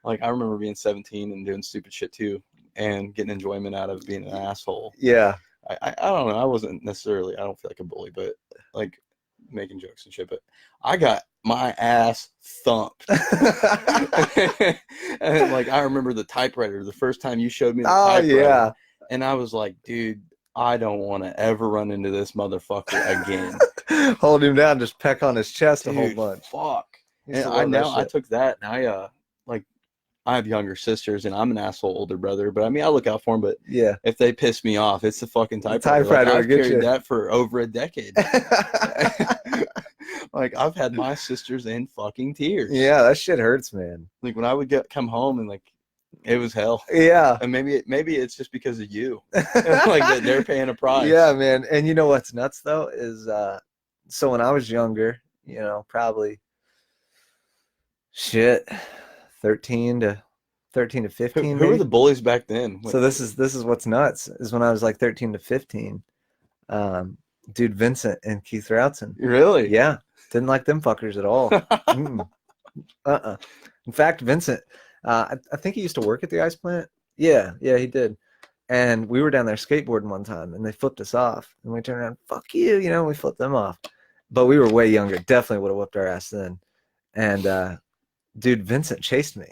like I remember being 17 and doing stupid shit too. And getting enjoyment out of being an asshole. Yeah. I don't know. I wasn't necessarily, I don't feel like a bully, but like making jokes and shit. But I got my ass thumped. And like I remember the typewriter, the first time you showed me the typewriter. Yeah. And I was like, dude, I don't want to ever run into this motherfucker again. Hold him down, just peck on his chest a whole Dude, bunch. fuck. Used And to love that I shit. took that and I have younger sisters and I'm an asshole older brother, but I mean I look out for them. But Yeah. if they piss me off, it's the fucking typewriter. typewriter will I've get carried you. that for over a decade. Like I've had my sisters in fucking tears. Yeah, that shit hurts, man. Like when I would come home and like it was hell. Yeah. And maybe it's just because of you. Like that they're paying a price. Yeah, man. And you know what's nuts though is so when I was younger, probably shit 13 to 15 Who were maybe. the bullies back then? So this is what's nuts is when I was like 13 to 15. Dude, Vincent and Keith Routson. Really? Yeah. Didn't like them fuckers at all. In fact, Vincent, I think he used to work at the ice plant. Yeah, he did. And we were down there skateboarding one time, and they flipped us off. And we turned around, fuck you, we flipped them off. But we were way younger. Definitely would have whipped our ass then. And dude, Vincent chased me.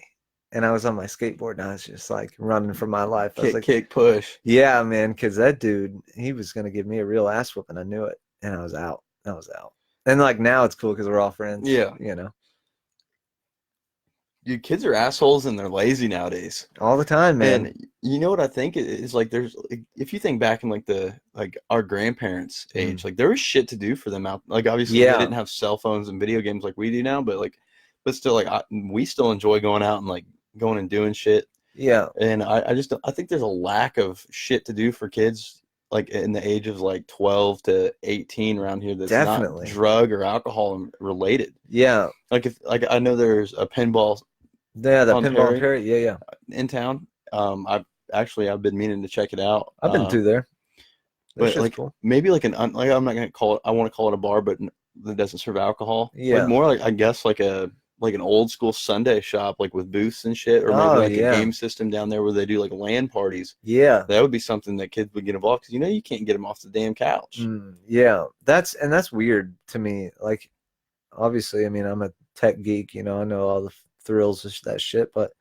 And I was on my skateboard, and I was just like running for my life. I was like, Kick, push. yeah, man, because that dude, he was going to give me a real ass whooping. I knew it. And I was out. And like now it's cool because we're all friends. Yeah. Dude, kids are assholes and they're lazy nowadays. All the time, man. And you know what I think is like there's if you think back in like our grandparents' age, like there was shit to do for them out. Like obviously they didn't have cell phones and video games like we do now, but still like we still enjoy going out and like going and doing shit. Yeah. And I think there's a lack of shit to do for kids like in the age of like 12 to 18 around here that's Definitely not drug or alcohol related. Yeah. Like I know there's a pinball Yeah, that on pinball and Perry Perry. Yeah, yeah. in town. I've been meaning to check it out. I've been through there. That But shit's like cool. maybe like like I'm not gonna call it. I want to call it a bar, but that doesn't serve alcohol. Like Yeah. more like I guess like an old school Sunday shop, like with booths and shit, or maybe Oh, like a yeah. game system down there where they do like LAN parties. Yeah. That would be something that kids would get involved because you can't get them off the damn couch. Yeah. That's weird to me. Like, obviously, I mean, I'm a tech geek, I know all the thrills of that shit, but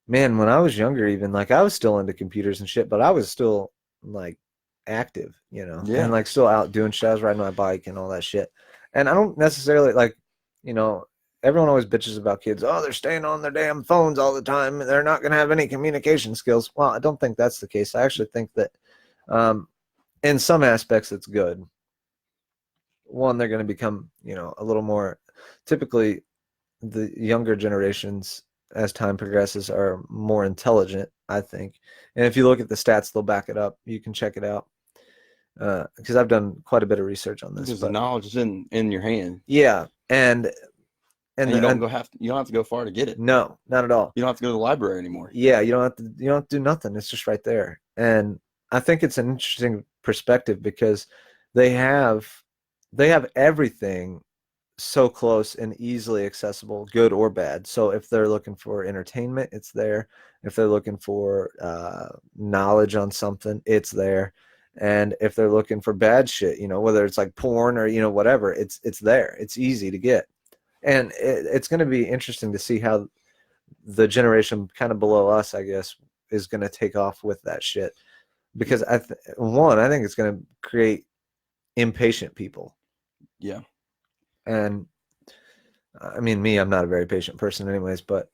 man, when I was younger, even like I was still into computers and shit, but I was still like active, and Yeah, like still out doing shit. I was riding my bike and all that shit. And I don't necessarily like, you know, everyone always bitches about kids. Oh, they're staying on their damn phones all the time. They're not going to have any communication skills. Well, I don't think that's the case. I actually think that um, in some aspects it's good. One, they're going to become, a little more typically the younger generations as time progresses are more intelligent, I think. And if you look at the stats, they'll back it up. You can check it out because I've done quite a bit of research on this. because the But knowledge is in your hand, yeah, and and and you don't have to go far to get it. no, not at all. You don't have to go to the library anymore. Yeah, you don't have to do nothing. It's just right there. And I think it's an interesting perspective because they have they have everything so close and easily accessible, good or bad. So if they're looking for entertainment, it's there. If they're looking for knowledge on something, it's there. And if they're looking for bad shit, whether it's like porn or whatever, it's there. It's easy to get. And it's going to be interesting to see how the generation kind of below us, I guess, is going to take off with that shit. Because I think it's going to create impatient people. Yeah. And I mean, I'm not a very patient person anyways, but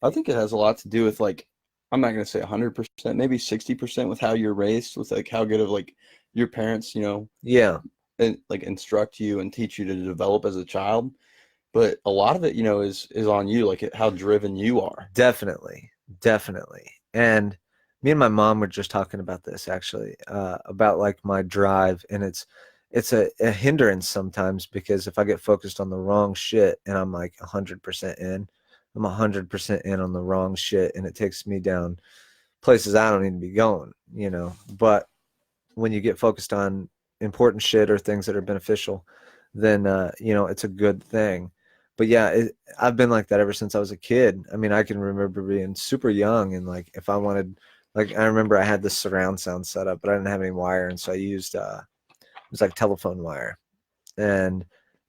I think it has a lot to do with like I'm not gonna say 100%, maybe 60% with how you're raised, with like how good of like your parents, yeah, like instruct you and teach you to develop as a child. But a lot of it, is on you, like how driven you are. definitely. Definitely. And me and my mom were just talking about this actually, about like my drive, and it's a hindrance sometimes because if I get focused on the wrong shit and I'm like 100% in, I'm 100% in on the wrong shit, and it takes me down places I don't need to be going. But when you get focused on important shit or things that are beneficial, then it's a good thing. But yeah, I've been like that ever since I was a kid. I mean, I can remember being super young and like if I wanted, like I remember I had this surround sound set up, but I didn't have any wire, and so I used it was like telephone wire, and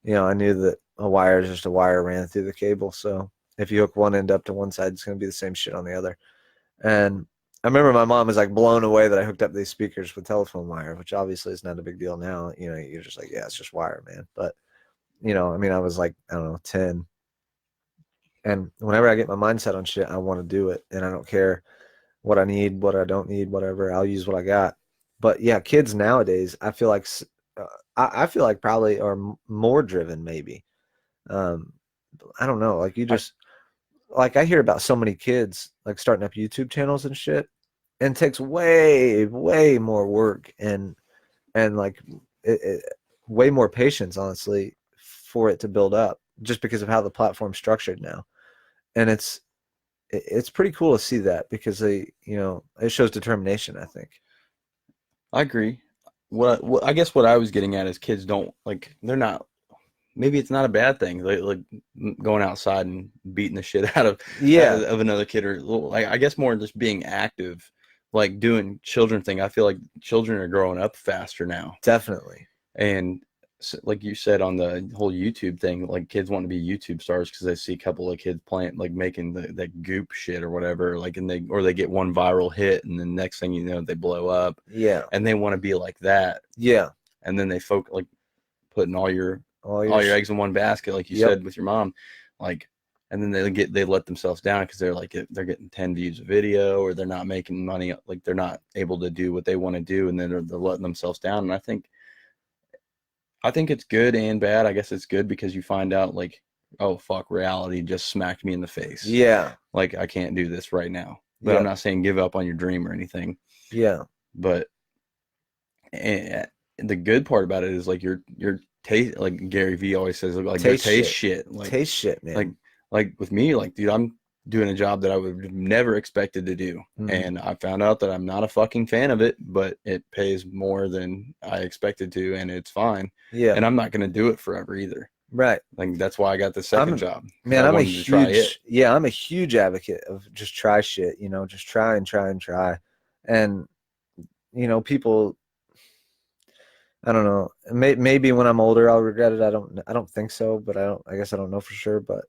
I knew that a wire is just a wire ran through the cable, so if you hook one end up to one side, it's going to be the same shit on the other. And I remember my mom was like blown away that I hooked up these speakers with telephone wire, which obviously is not a big deal now. You're just like, yeah, it's just wire, man. But I mean, I was like, I don't know, 10. And whenever I get my mindset on shit, I want to do it. And I don't care what I need, what I don't need, whatever. I'll use what I got. But yeah, kids nowadays, I feel like, I feel like probably are more driven, maybe. Um, I don't know. Like you I, just, like I hear about so many kids like starting up YouTube channels and shit, and it takes way, way more work and like way more patience, honestly, for it to build up, just because of how the platform's structured now. And it's pretty cool to see that because it shows determination, I think. I agree. What I guess what I was getting at is kids don't like they're not maybe it's not a bad thing like going outside and beating the shit out of Yeah, another kid or like I guess more just being active, like doing children thing. I feel like children are growing up faster now, definitely. and like you said on the whole YouTube thing, like kids want to be YouTube stars because they see a couple of kids playing like making that goop shit or whatever, like and they get one viral hit and then next thing you know they blow up Yeah, and they want to be like that, yeah. and then they like putting All all your your eggs in one basket, like you Yep. said with your mom, like, and then they let themselves down because they're like they're getting 10 views a video or they're not making money, like they're not able to do what they want to do, and then they're letting themselves down. And I think it's good and bad. I guess it's good because you find out like, oh fuck, reality just smacked me in the face. Yeah, Like I can't do this right now. But I'm yep, not saying give up on your dream or anything. yeah. But the good part about it is like your taste, like Gary Vee always says, like your Taste taste shit. shit, Taste shit, like man. like with me, like dude, I'm doing a job that I would have never expected to do. And I found out that I'm not a fucking fan of it, but it pays more than I expected to, and it's fine. Yeah. And I'm not going to do it forever either. Right. Like, that's why I got the second job. Man, I I'm wanted to try it. I'm a huge advocate of just try shit, you know, just try and try and try. And, you know, people, I don't know, maybe when I'm older, I'll regret it. I don't think so, but I guess I don't know for sure. But,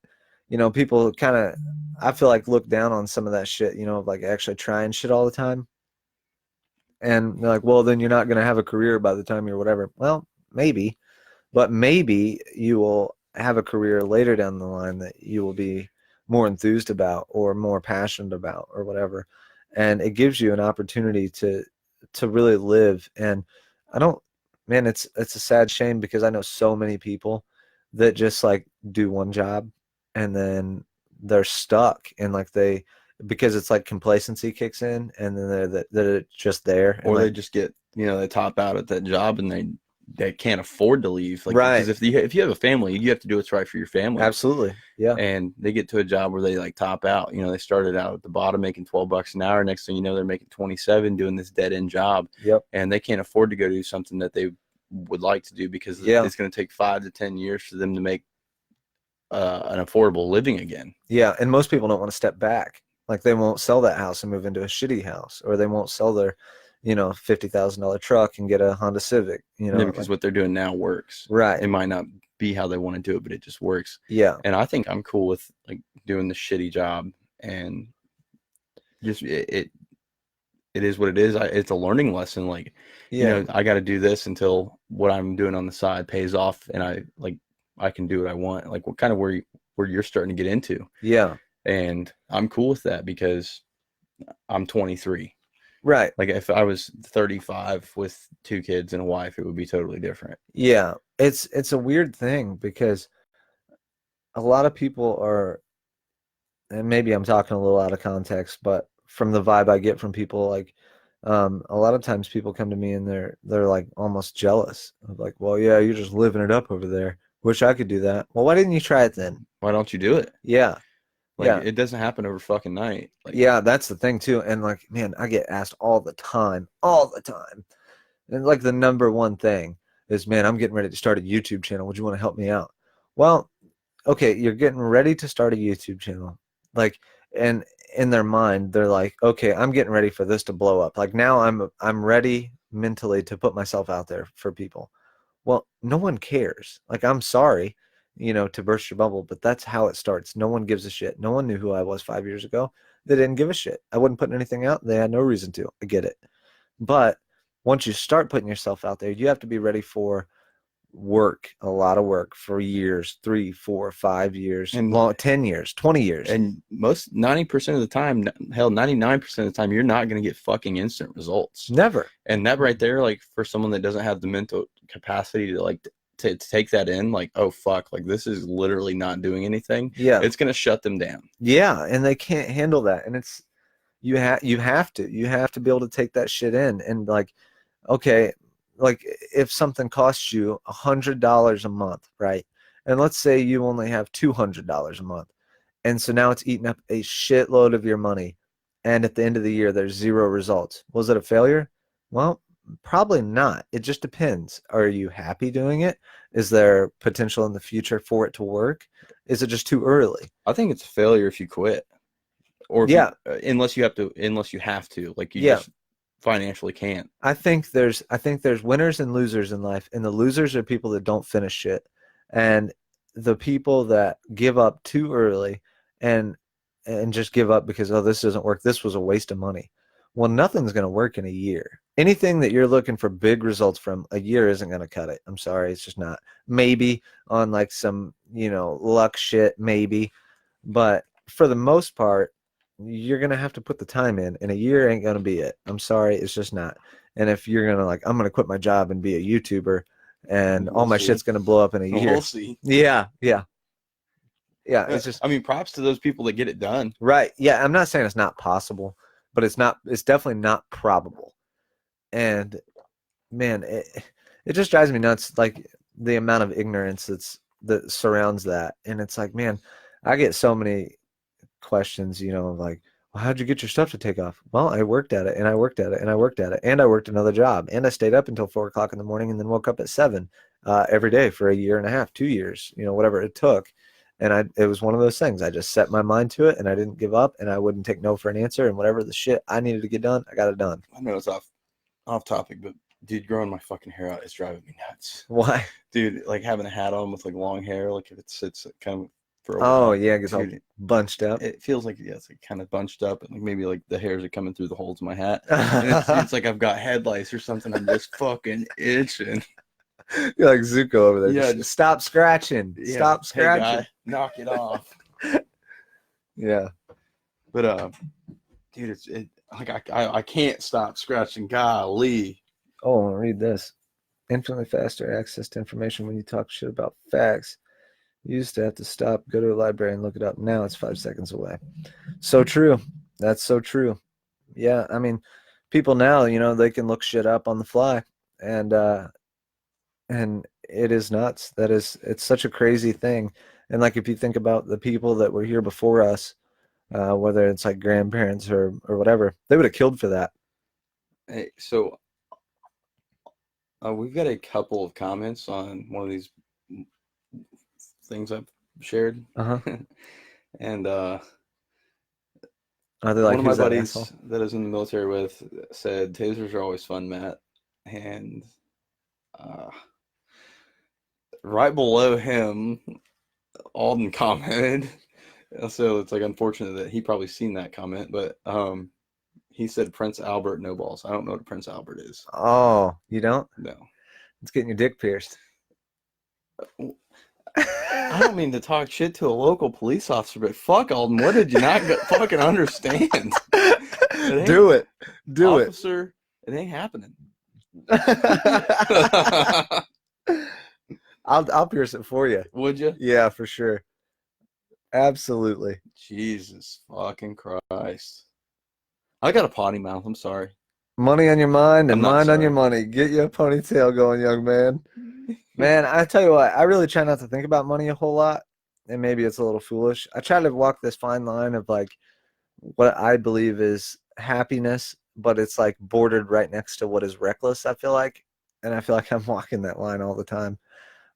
you know, people kind of, I feel like look down on some of that shit, you know, like actually trying shit all the time. And they're like, well, then you're not going to have a career by the time you're whatever. Well, maybe, but maybe you will have a career later down the line that you will be more enthused about or more passionate about or whatever. And it gives you an opportunity to really live. And I don't, man, it's a sad shame because I know so many people that just like do one job and then they're stuck and like because it's like complacency kicks in and then they're just there. Or like, they just get, you know, they top out at that job and they can't afford to leave. Like, right. Because if you have a family, you have to do what's right for your family. Absolutely. Yeah. And they get to a job where they like top out. You know, they started out at the bottom making $12 an hour. Next thing you know, they're making 27 doing this dead end job. Yep. And they can't afford to go do something that they would like to do because it's going to take 5 to 10 years for them to make an affordable living again. Yeah. And most people don't want to step back. Like they won't sell that house and move into a shitty house, or they won't sell their, you know, $50,000 truck and get a Honda Civic, you know, because what they're doing now works. Right. It might not be how they want to do it, but it just works. Yeah. And I think I'm cool with like doing the shitty job and just it is what it is. It's a learning lesson. Like, you know, I got to do this until what I'm doing on the side pays off and I can do what I want. Like what kind of where you're starting to get into. Yeah. And I'm cool with that because I'm 23. Right. Like if I was 35 with 2 kids and a wife, it would be totally different. Yeah. It's a weird thing because a lot of people are, and maybe I'm talking a little out of context, but from the vibe I get from people, like a lot of times people come to me and they're like almost jealous of like, well, yeah, you're just living it up over there. Wish I could do that. Well, why didn't you try it then? Why don't you do it? Yeah. Like it doesn't happen over fucking night. Like, yeah, that's the thing too. And like, man, I get asked all the time. And like the number one thing is, man, I'm getting ready to start a YouTube channel. Would you want to help me out? Well, okay, you're getting ready to start a YouTube channel. Like, and in their mind, they're like, okay, I'm getting ready for this to blow up. Like now I'm ready mentally to put myself out there for people. Well, no one cares. Like, I'm sorry, you know, to burst your bubble, but that's how it starts. No one gives a shit. No one knew who I was 5 years ago. They didn't give a shit. I wasn't putting anything out. They had no reason to. I get it. But once you start putting yourself out there, you have to be ready for work, a lot of work for years, 3, 4, 5 years, and 10 years, 20 years. And most 90% of the time, hell, 99% of the time, you're not going to get fucking instant results. Never. And that right there, like for someone that doesn't have the mental capacity to like to take that in, like, oh fuck, like this is literally not doing anything. Yeah. It's going to shut them down. Yeah. And they can't handle that. And it's, you have to be able to take that shit in and like, okay, like if something costs you $100 a month, right? And let's say you only have $200 a month. And so now it's eating up a shitload of your money. And at the end of the year, there's 0 results. Was it a failure? Well, probably not. It just depends. Are you happy doing it? Is there potential in the future for it to work? Is it just too early? I think it's a failure if you quit. Or if unless you have to, like you just financially can't. I think there's winners and losers in life, and the losers are people that don't finish shit, and the people that give up too early and just give up because, oh, this doesn't work, this was a waste of money. Well, nothing's going to work in a year. Anything that you're looking for big results from, a year isn't going to cut it. I'm sorry, it's just not. Maybe on like some, you know, luck shit, maybe, but for the most part, you're going to have to put the time in, and a year ain't going to be it. I'm sorry, it's just not. And if you're going to like, I'm going to quit my job and be a YouTuber and all my shit's going to blow up in a year. We'll see. Yeah. It's just, I mean, props to those people that get it done. Right. Yeah. I'm not saying it's not possible, but it's definitely not probable. And man, it just drives me nuts. Like the amount of ignorance that surrounds that. And it's like, man, I get so many questions, you know, like, well, how'd you get your stuff to take off? Well, I worked at it and I worked at it and I worked at it and I worked another job and I stayed up until 4 o'clock in the morning and then woke up at 7 every day for a year and a half, 2 years, you know, whatever it took. And it was one of those things. I just set my mind to it and I didn't give up and I wouldn't take no for an answer. And whatever the shit I needed to get done, I got it done. I know it's off topic, but dude, growing my fucking hair out is driving me nuts. Why? Dude, like having a hat on with like long hair, like if it sits kind of for a Oh, while. yeah, it gets all Dude, bunched up. it feels like, yeah, it's like kind of bunched up and like maybe like the hairs are coming through the holes in my hat. And it's like I've got head lice or something. I'm just fucking itching. You're like Zuko over there. Yeah, Just stop scratching. Yeah, Stop hey, scratching. guy, knock it off. Yeah. But dude, like I can't stop scratching. Golly. Oh, read this. Infinitely faster access to information when you talk shit about facts. You used to have to stop, go to a library, and look it up. Now it's 5 seconds away. So true. That's so true. Yeah, I mean, people now, you know, they can look shit up on the fly, and it is nuts. It's such a crazy thing. And like if you think about the people that were here before us, whether it's like grandparents or whatever, they would have killed for that. Hey, so we've got a couple of comments on one of these things I've shared. Uh-huh. And Are they like, one of my who's that buddies asshole? that I was in the military with said tasers are always fun, Matt. And right below him, Alden commented. So it's like unfortunate that he probably seen that comment, but he said Prince Albert no balls. I don't know what a Prince Albert is. Oh, you don't? No. It's getting your dick pierced. I don't mean to talk shit to a local police officer, but fuck Alden, what did you not fucking understand? Do it. Do it. Officer, it ain't happening. I'll pierce it for you. Would you? Yeah, for sure. Absolutely. Jesus fucking Christ. I got a potty mouth, I'm sorry. Money on your mind and I'm not mind on your sorry. money. Get your ponytail going, young man. Man, I tell you what, I really try not to think about money a whole lot. And maybe it's a little foolish. I try to walk this fine line of like what I believe is happiness, but it's like bordered right next to what is reckless, I feel like. And I feel like I'm walking that line all the time.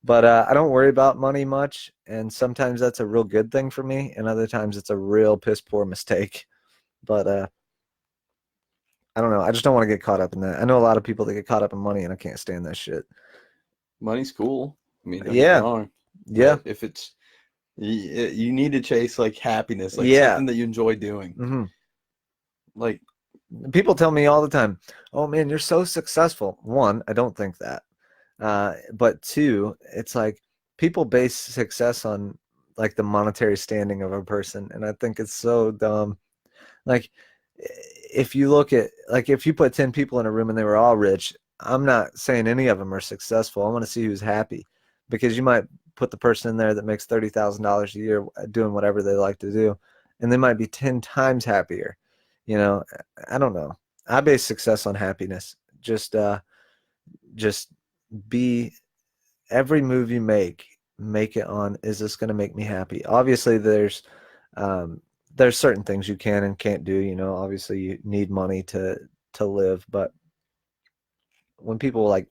But I don't worry about money much. And sometimes that's a real good thing for me. And other times it's a real piss poor mistake. But I don't know. I just don't want to get caught up in that. I know a lot of people that get caught up in money, and I can't stand that shit. Money's cool. I mean, don't get Yeah. me wrong. Yeah. But if it's you need to chase like happiness, like Yeah. something that you enjoy doing. Hmm. Like People tell me all the time, "Oh man, you're so successful." One, I don't think that. But two, it's like people base success on like the monetary standing of a person, and I think it's so dumb. Like if you look at like if you put 10 people in a room and they were all rich, I'm not saying any of them are successful. I want to see who's happy, because you might put the person in there that makes $30,000 a year doing whatever they like to do, and they might be 10 times happier. You know, I don't know. I base success on happiness. Just be every move you make it on, is this going to make me happy? Obviously there's certain things you can and can't do, you know. Obviously you need money to live, but when people like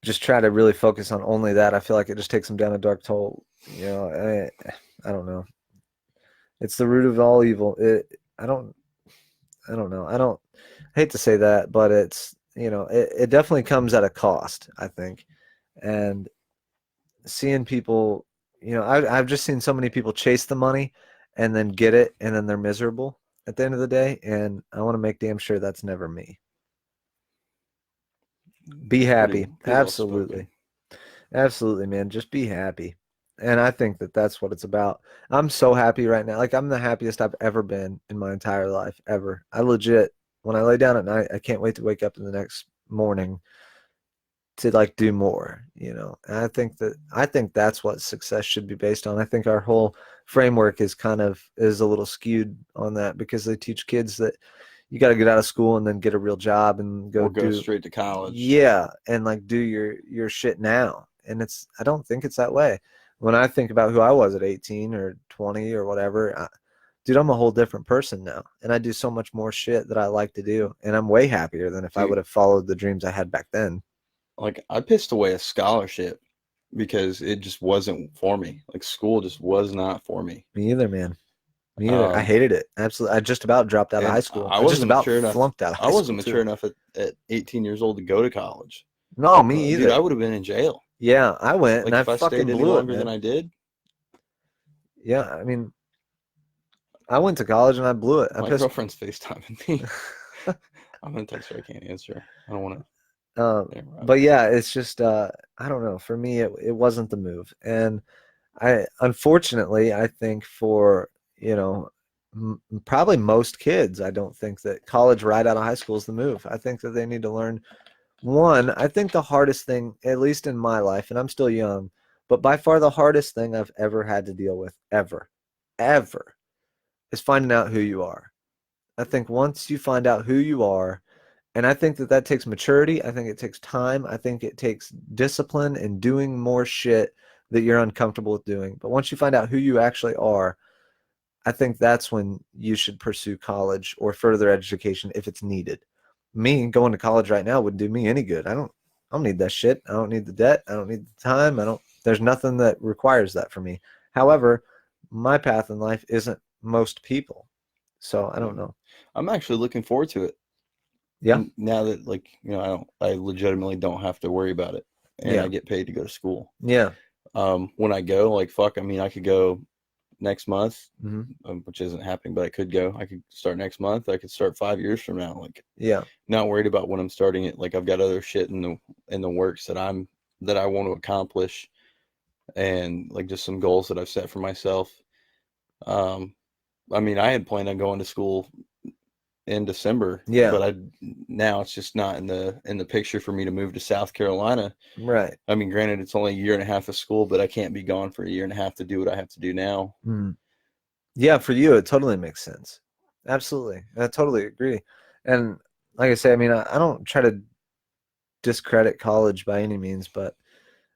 just try to really focus on only that, I feel like it just takes them down a dark hole, you know. I don't know. It's the root of all evil. I don't know. I don't hate to say that, but it's, you know, it definitely comes at a cost, I think. And seeing people, you know, I've just seen so many people chase the money and then get it, and then they're miserable at the end of the day. And I want to make damn sure that's never me. Be happy. pretty well Absolutely. spoken. Absolutely, man. Just be happy. And I think that that's what it's about. I'm so happy right now. Like, I'm the happiest I've ever been in my entire life, ever. I legit, when I lay down at night, I can't wait to wake up in the next morning to like do more, you know. And I think that's what success should be based on. I think our whole framework is a little skewed on that, because they teach kids that you got to get out of school and then get a real job and Or go straight to college. Yeah, and like do your shit now. And I don't think it's that way. When I think about who I was at 18 or 20 or whatever, dude, I'm a whole different person now, and I do so much more shit that I like to do, and I'm way happier than if I Dude, would have followed the dreams I had back then. like I pissed away a scholarship because it just wasn't for me. Like school just was not for me. Me either, man. Me either. I Um, hated it. Absolutely. I just about dropped out of high and school. I I just wasn't about mature enough. flunked out of I high wasn't school mature too. enough at 18 years old to go to college. No, me Dude, I either. would have been in jail. Yeah, I went and Like I if I fucking stayed any blew it, longer than man. I did, Yeah, I mean, I went to college and I blew it. I my pissed. girlfriend's FaceTiming me. I'm gonna text her. I can't answer. I don't want Um, to but interrupt. yeah, it's just I don't know. For me, it wasn't the move, and I unfortunately I think for probably most kids, I don't think that college right out of high school is the move. I think that they need to learn. One, I think the hardest thing, at least in my life, and I'm still young, but by far the hardest thing I've ever had to deal with, ever, is finding out who you are. I think once you find out who you are, and I think that that takes maturity. I think it takes time. I think it takes discipline and doing more shit that you're uncomfortable with doing. But once you find out who you actually are, I think that's when you should pursue college or further education if it's needed. Me going to college right now wouldn't do me any good. I don't need that shit. I don't need the debt. I don't need the time. I don't there's nothing that requires that for me. However, my path in life isn't most people. So I Yeah. don't know. I'm actually looking forward to it. Yeah. Now that like I legitimately don't have to worry about it, and I Yeah. get paid to go to school. Yeah. When I go, like fuck, I mean, I could go next month, Hmm. which isn't happening, but I could go. I could start next month. I could start 5 years from now. Like Yeah. not worried about when I'm starting it. Like I've got other shit in the works that I want to accomplish, and like just some goals that I've set for myself. Um, I mean, I had planned on going to school in December, Yeah. but I now it's just not in the picture for me to move to South Carolina. Right. I mean, granted, it's only a year and a half of school, but I can't be gone for a year and a half to do what I have to do now. Mm. Yeah, for you, it totally makes sense. Absolutely. I totally agree. And like I say, I mean, I don't try to discredit college by any means, but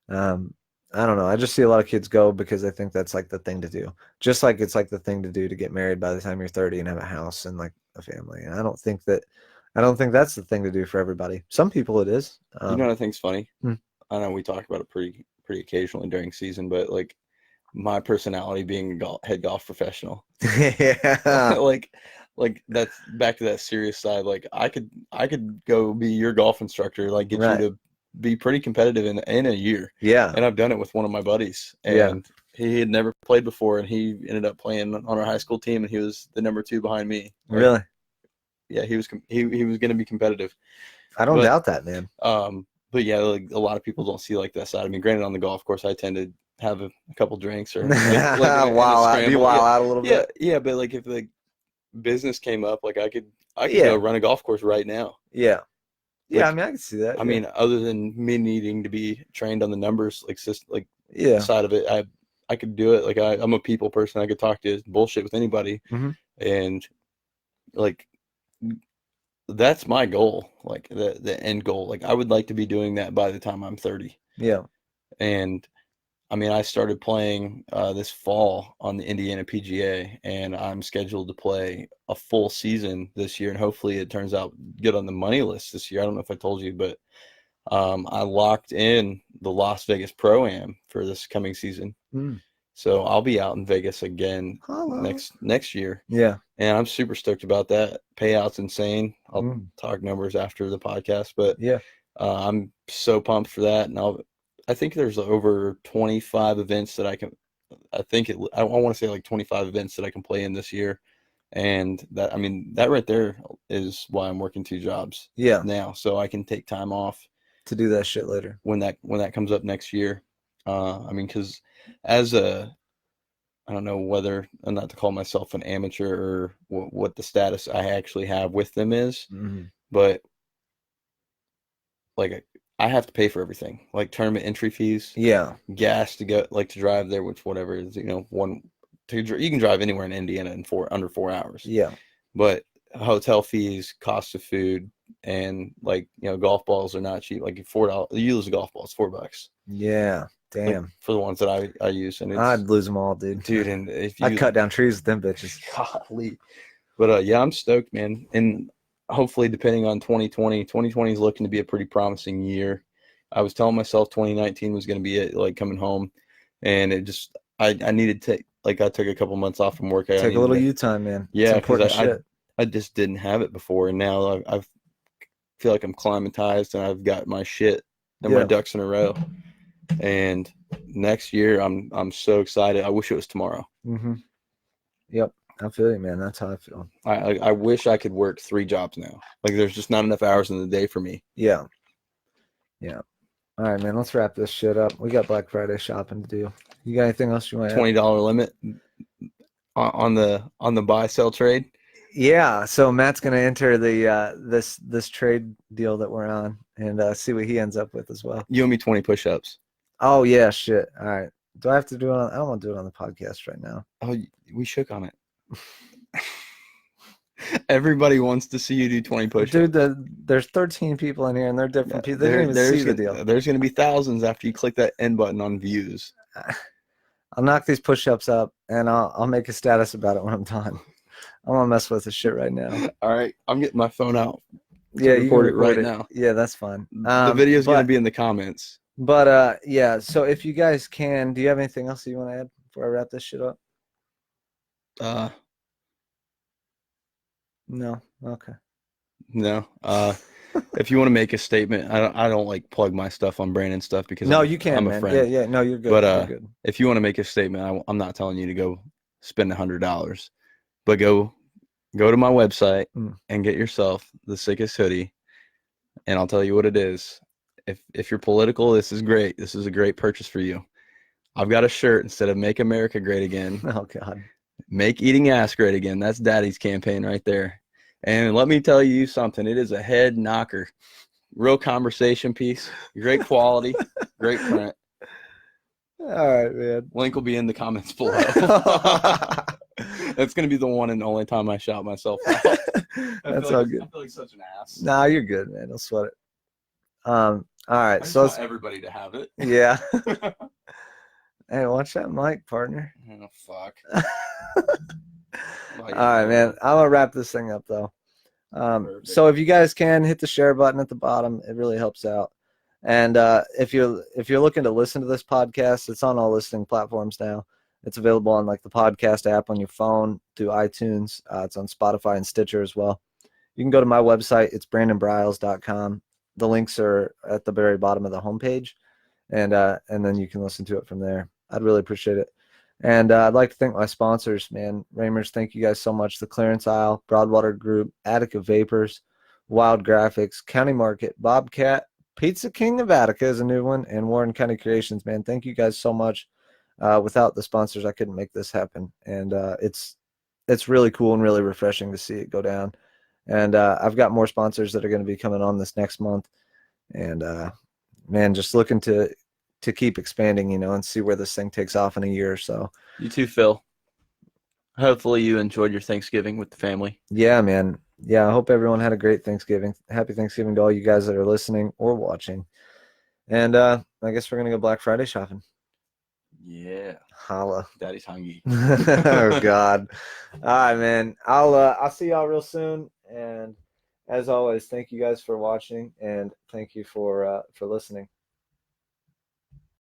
um, I don't know. I just see a lot of kids go because they think that's like the thing to do. Just like it's like the thing to do to get married by the time you're 30 and have a house and like a family. And I don't think that's the thing to do for everybody. Some people it is. You know what I think's funny? Hmm. I know we talk about it pretty occasionally during season, but like my personality being head golf professional, Yeah. like that's back to that serious side. Like I could go be your golf instructor, like get you Right. to be pretty competitive in a year, Yeah. and I've done it with one of my buddies, Yeah. and he had never played before, and he ended up playing on our high school team, and he was the number two behind me. Like, Really. yeah, he was going to be competitive, I don't but doubt that, man. but yeah, like a lot of people don't see like that side. I mean, granted, on the golf course, I tend to have a couple drinks or like in a Wow out, be scramble. wild Yeah, out a little bit. yeah. But like if the business came up, like I could go Yeah. run a golf course right now. Yeah. Yeah, I Like mean, I can see that. I Yeah. mean, other than me needing to be trained on the numbers, like Yeah. side of it, I could do it. Like I'm a people person. I could talk to bullshit with anybody, Hmm. and like that's my goal. Like the end goal. Like I would like to be doing that by the time I'm 30. Yeah. And I mean, I started playing this fall on the Indiana PGA, and I'm scheduled to play a full season this year, and hopefully it turns out good on the money list this year. I don't know if I told you, but I locked in the Las Vegas Pro-Am for this coming season. Mm. So I'll be out in Vegas again Hello. next year, Yeah. and I'm super stoked about that. Payout's insane. I'll Mm. talk numbers after the podcast, but Yeah. I'm so pumped for that, and I think there's over 25 events that I want to say like 25 events that I can play in this year. And that, I mean, that right there is why I'm working two jobs Yeah. now. So I can take time off To do that shit later. when that comes up next year. I mean, cause as I don't know whether not to call myself an amateur or what the status I actually have with them is, Hmm. but like I have to pay for everything, like tournament entry fees, Yeah. gas to go, like to drive there, which whatever is, you can drive anywhere in Indiana in under 4 hours, Yeah. but hotel fees, cost of food, and like golf balls are not cheap. Like $4, you lose a golf ball, it's $4. Yeah. Damn. for the ones that I use, and I'd it's lose them all, dude. and if I'd you cut down trees with them bitches. golly, but yeah, I'm stoked, man, and hopefully, depending on 2020 is looking to be a pretty promising year. I was telling myself 2019 was going to be it, like coming home, and it just I needed to I took a couple months off from work. Take a little you time, man. It's Yeah, because important shit. I just didn't have it before, and now I feel like I'm climatized and I've got my shit and my ducks in a row. And next year, I'm so excited. I wish it was tomorrow. Mm-hmm. Yep, I feel you, man. That's how I feel. I wish I could work 3 jobs now. Like there's just not enough hours in the day for me. Yeah. Yeah. All right, man. Let's wrap this shit up. We got Black Friday shopping to do. You got anything else you want to add? $20 limit on the buy sell trade. Yeah. So Matt's gonna enter the this trade deal that we're on and see what he ends up with as well. You owe me 20 push-ups. Oh yeah, shit. All right. Do I have to do it on? I don't want to do it on the podcast right now. Oh, we shook on it. Everybody wants to see you do 20 push-ups. Dude, there's 13 people in here, and they're different people. They didn't even see the deal. There's going to be thousands after you click that end button on views. I'll knock these push-ups up, and I'll make a status about it when I'm done. I'm gonna mess with this shit right now. All right, I'm getting my phone out. Yeah, you record it right now. Yeah, that's fine. The video's going to be in the comments. But yeah. So if you guys can, do you have anything else that you want to add before I wrap this shit up? No. Okay. No. If you want to make a statement, I don't like plug my stuff on Brandon stuff because you can, I'm a friend. Yeah, yeah. No, you're good. But you're good. If you want to make a statement, I'm not telling you to go spend $100, but go to my website and get yourself the sickest hoodie, and I'll tell you what it is. If you're political, this is great. This is a great purchase for you. I've got a shirt instead of "Make America Great Again." Oh God. Make eating ass great again. That's Daddy's campaign right there. And let me tell you something. It is a head knocker. Real conversation piece. Great quality. Great print. All right, man. Link will be in the comments below. That's going to be the one and only time I shout myself out. That's all good. I feel like such an ass. Nah, you're good, man. Don't sweat it. All right. I just want everybody to have it. Yeah. Hey, watch that mic, partner. Oh, fuck. All right, man. I'm gonna wrap this thing up though. So if you guys can hit the share button at the bottom, it really helps out. And if you're looking to listen to this podcast, it's on all listening platforms now. It's available on like the podcast app on your phone through iTunes. It's on Spotify and Stitcher as well. You can go to my website. It's brandonbriles.com. The links are at the very bottom of the homepage, and then you can listen to it from there. I'd really appreciate it. And I'd like to thank my sponsors, man. Ramers, thank you guys so much. The Clearance Aisle, Broadwater Group, Attica Vapors, Wild Graphics, County Market, Bobcat, Pizza King of Attica is a new one, and Warren County Creations, man. Thank you guys so much. Without the sponsors, I couldn't make this happen. And it's really cool and really refreshing to see it go down. And I've got more sponsors that are going to be coming on this next month. And, man, just looking to keep expanding, and see where this thing takes off in a year or so. You too, Phil. Hopefully you enjoyed your Thanksgiving with the family. Yeah, man. Yeah, I hope everyone had a great Thanksgiving. Happy Thanksgiving to all you guys that are listening or watching. And I guess we're going to go Black Friday shopping. Yeah. Holla. Daddy's hungry. Oh, God. All right, man. I'll see y'all real soon. And as always, thank you guys for watching, and thank you for listening.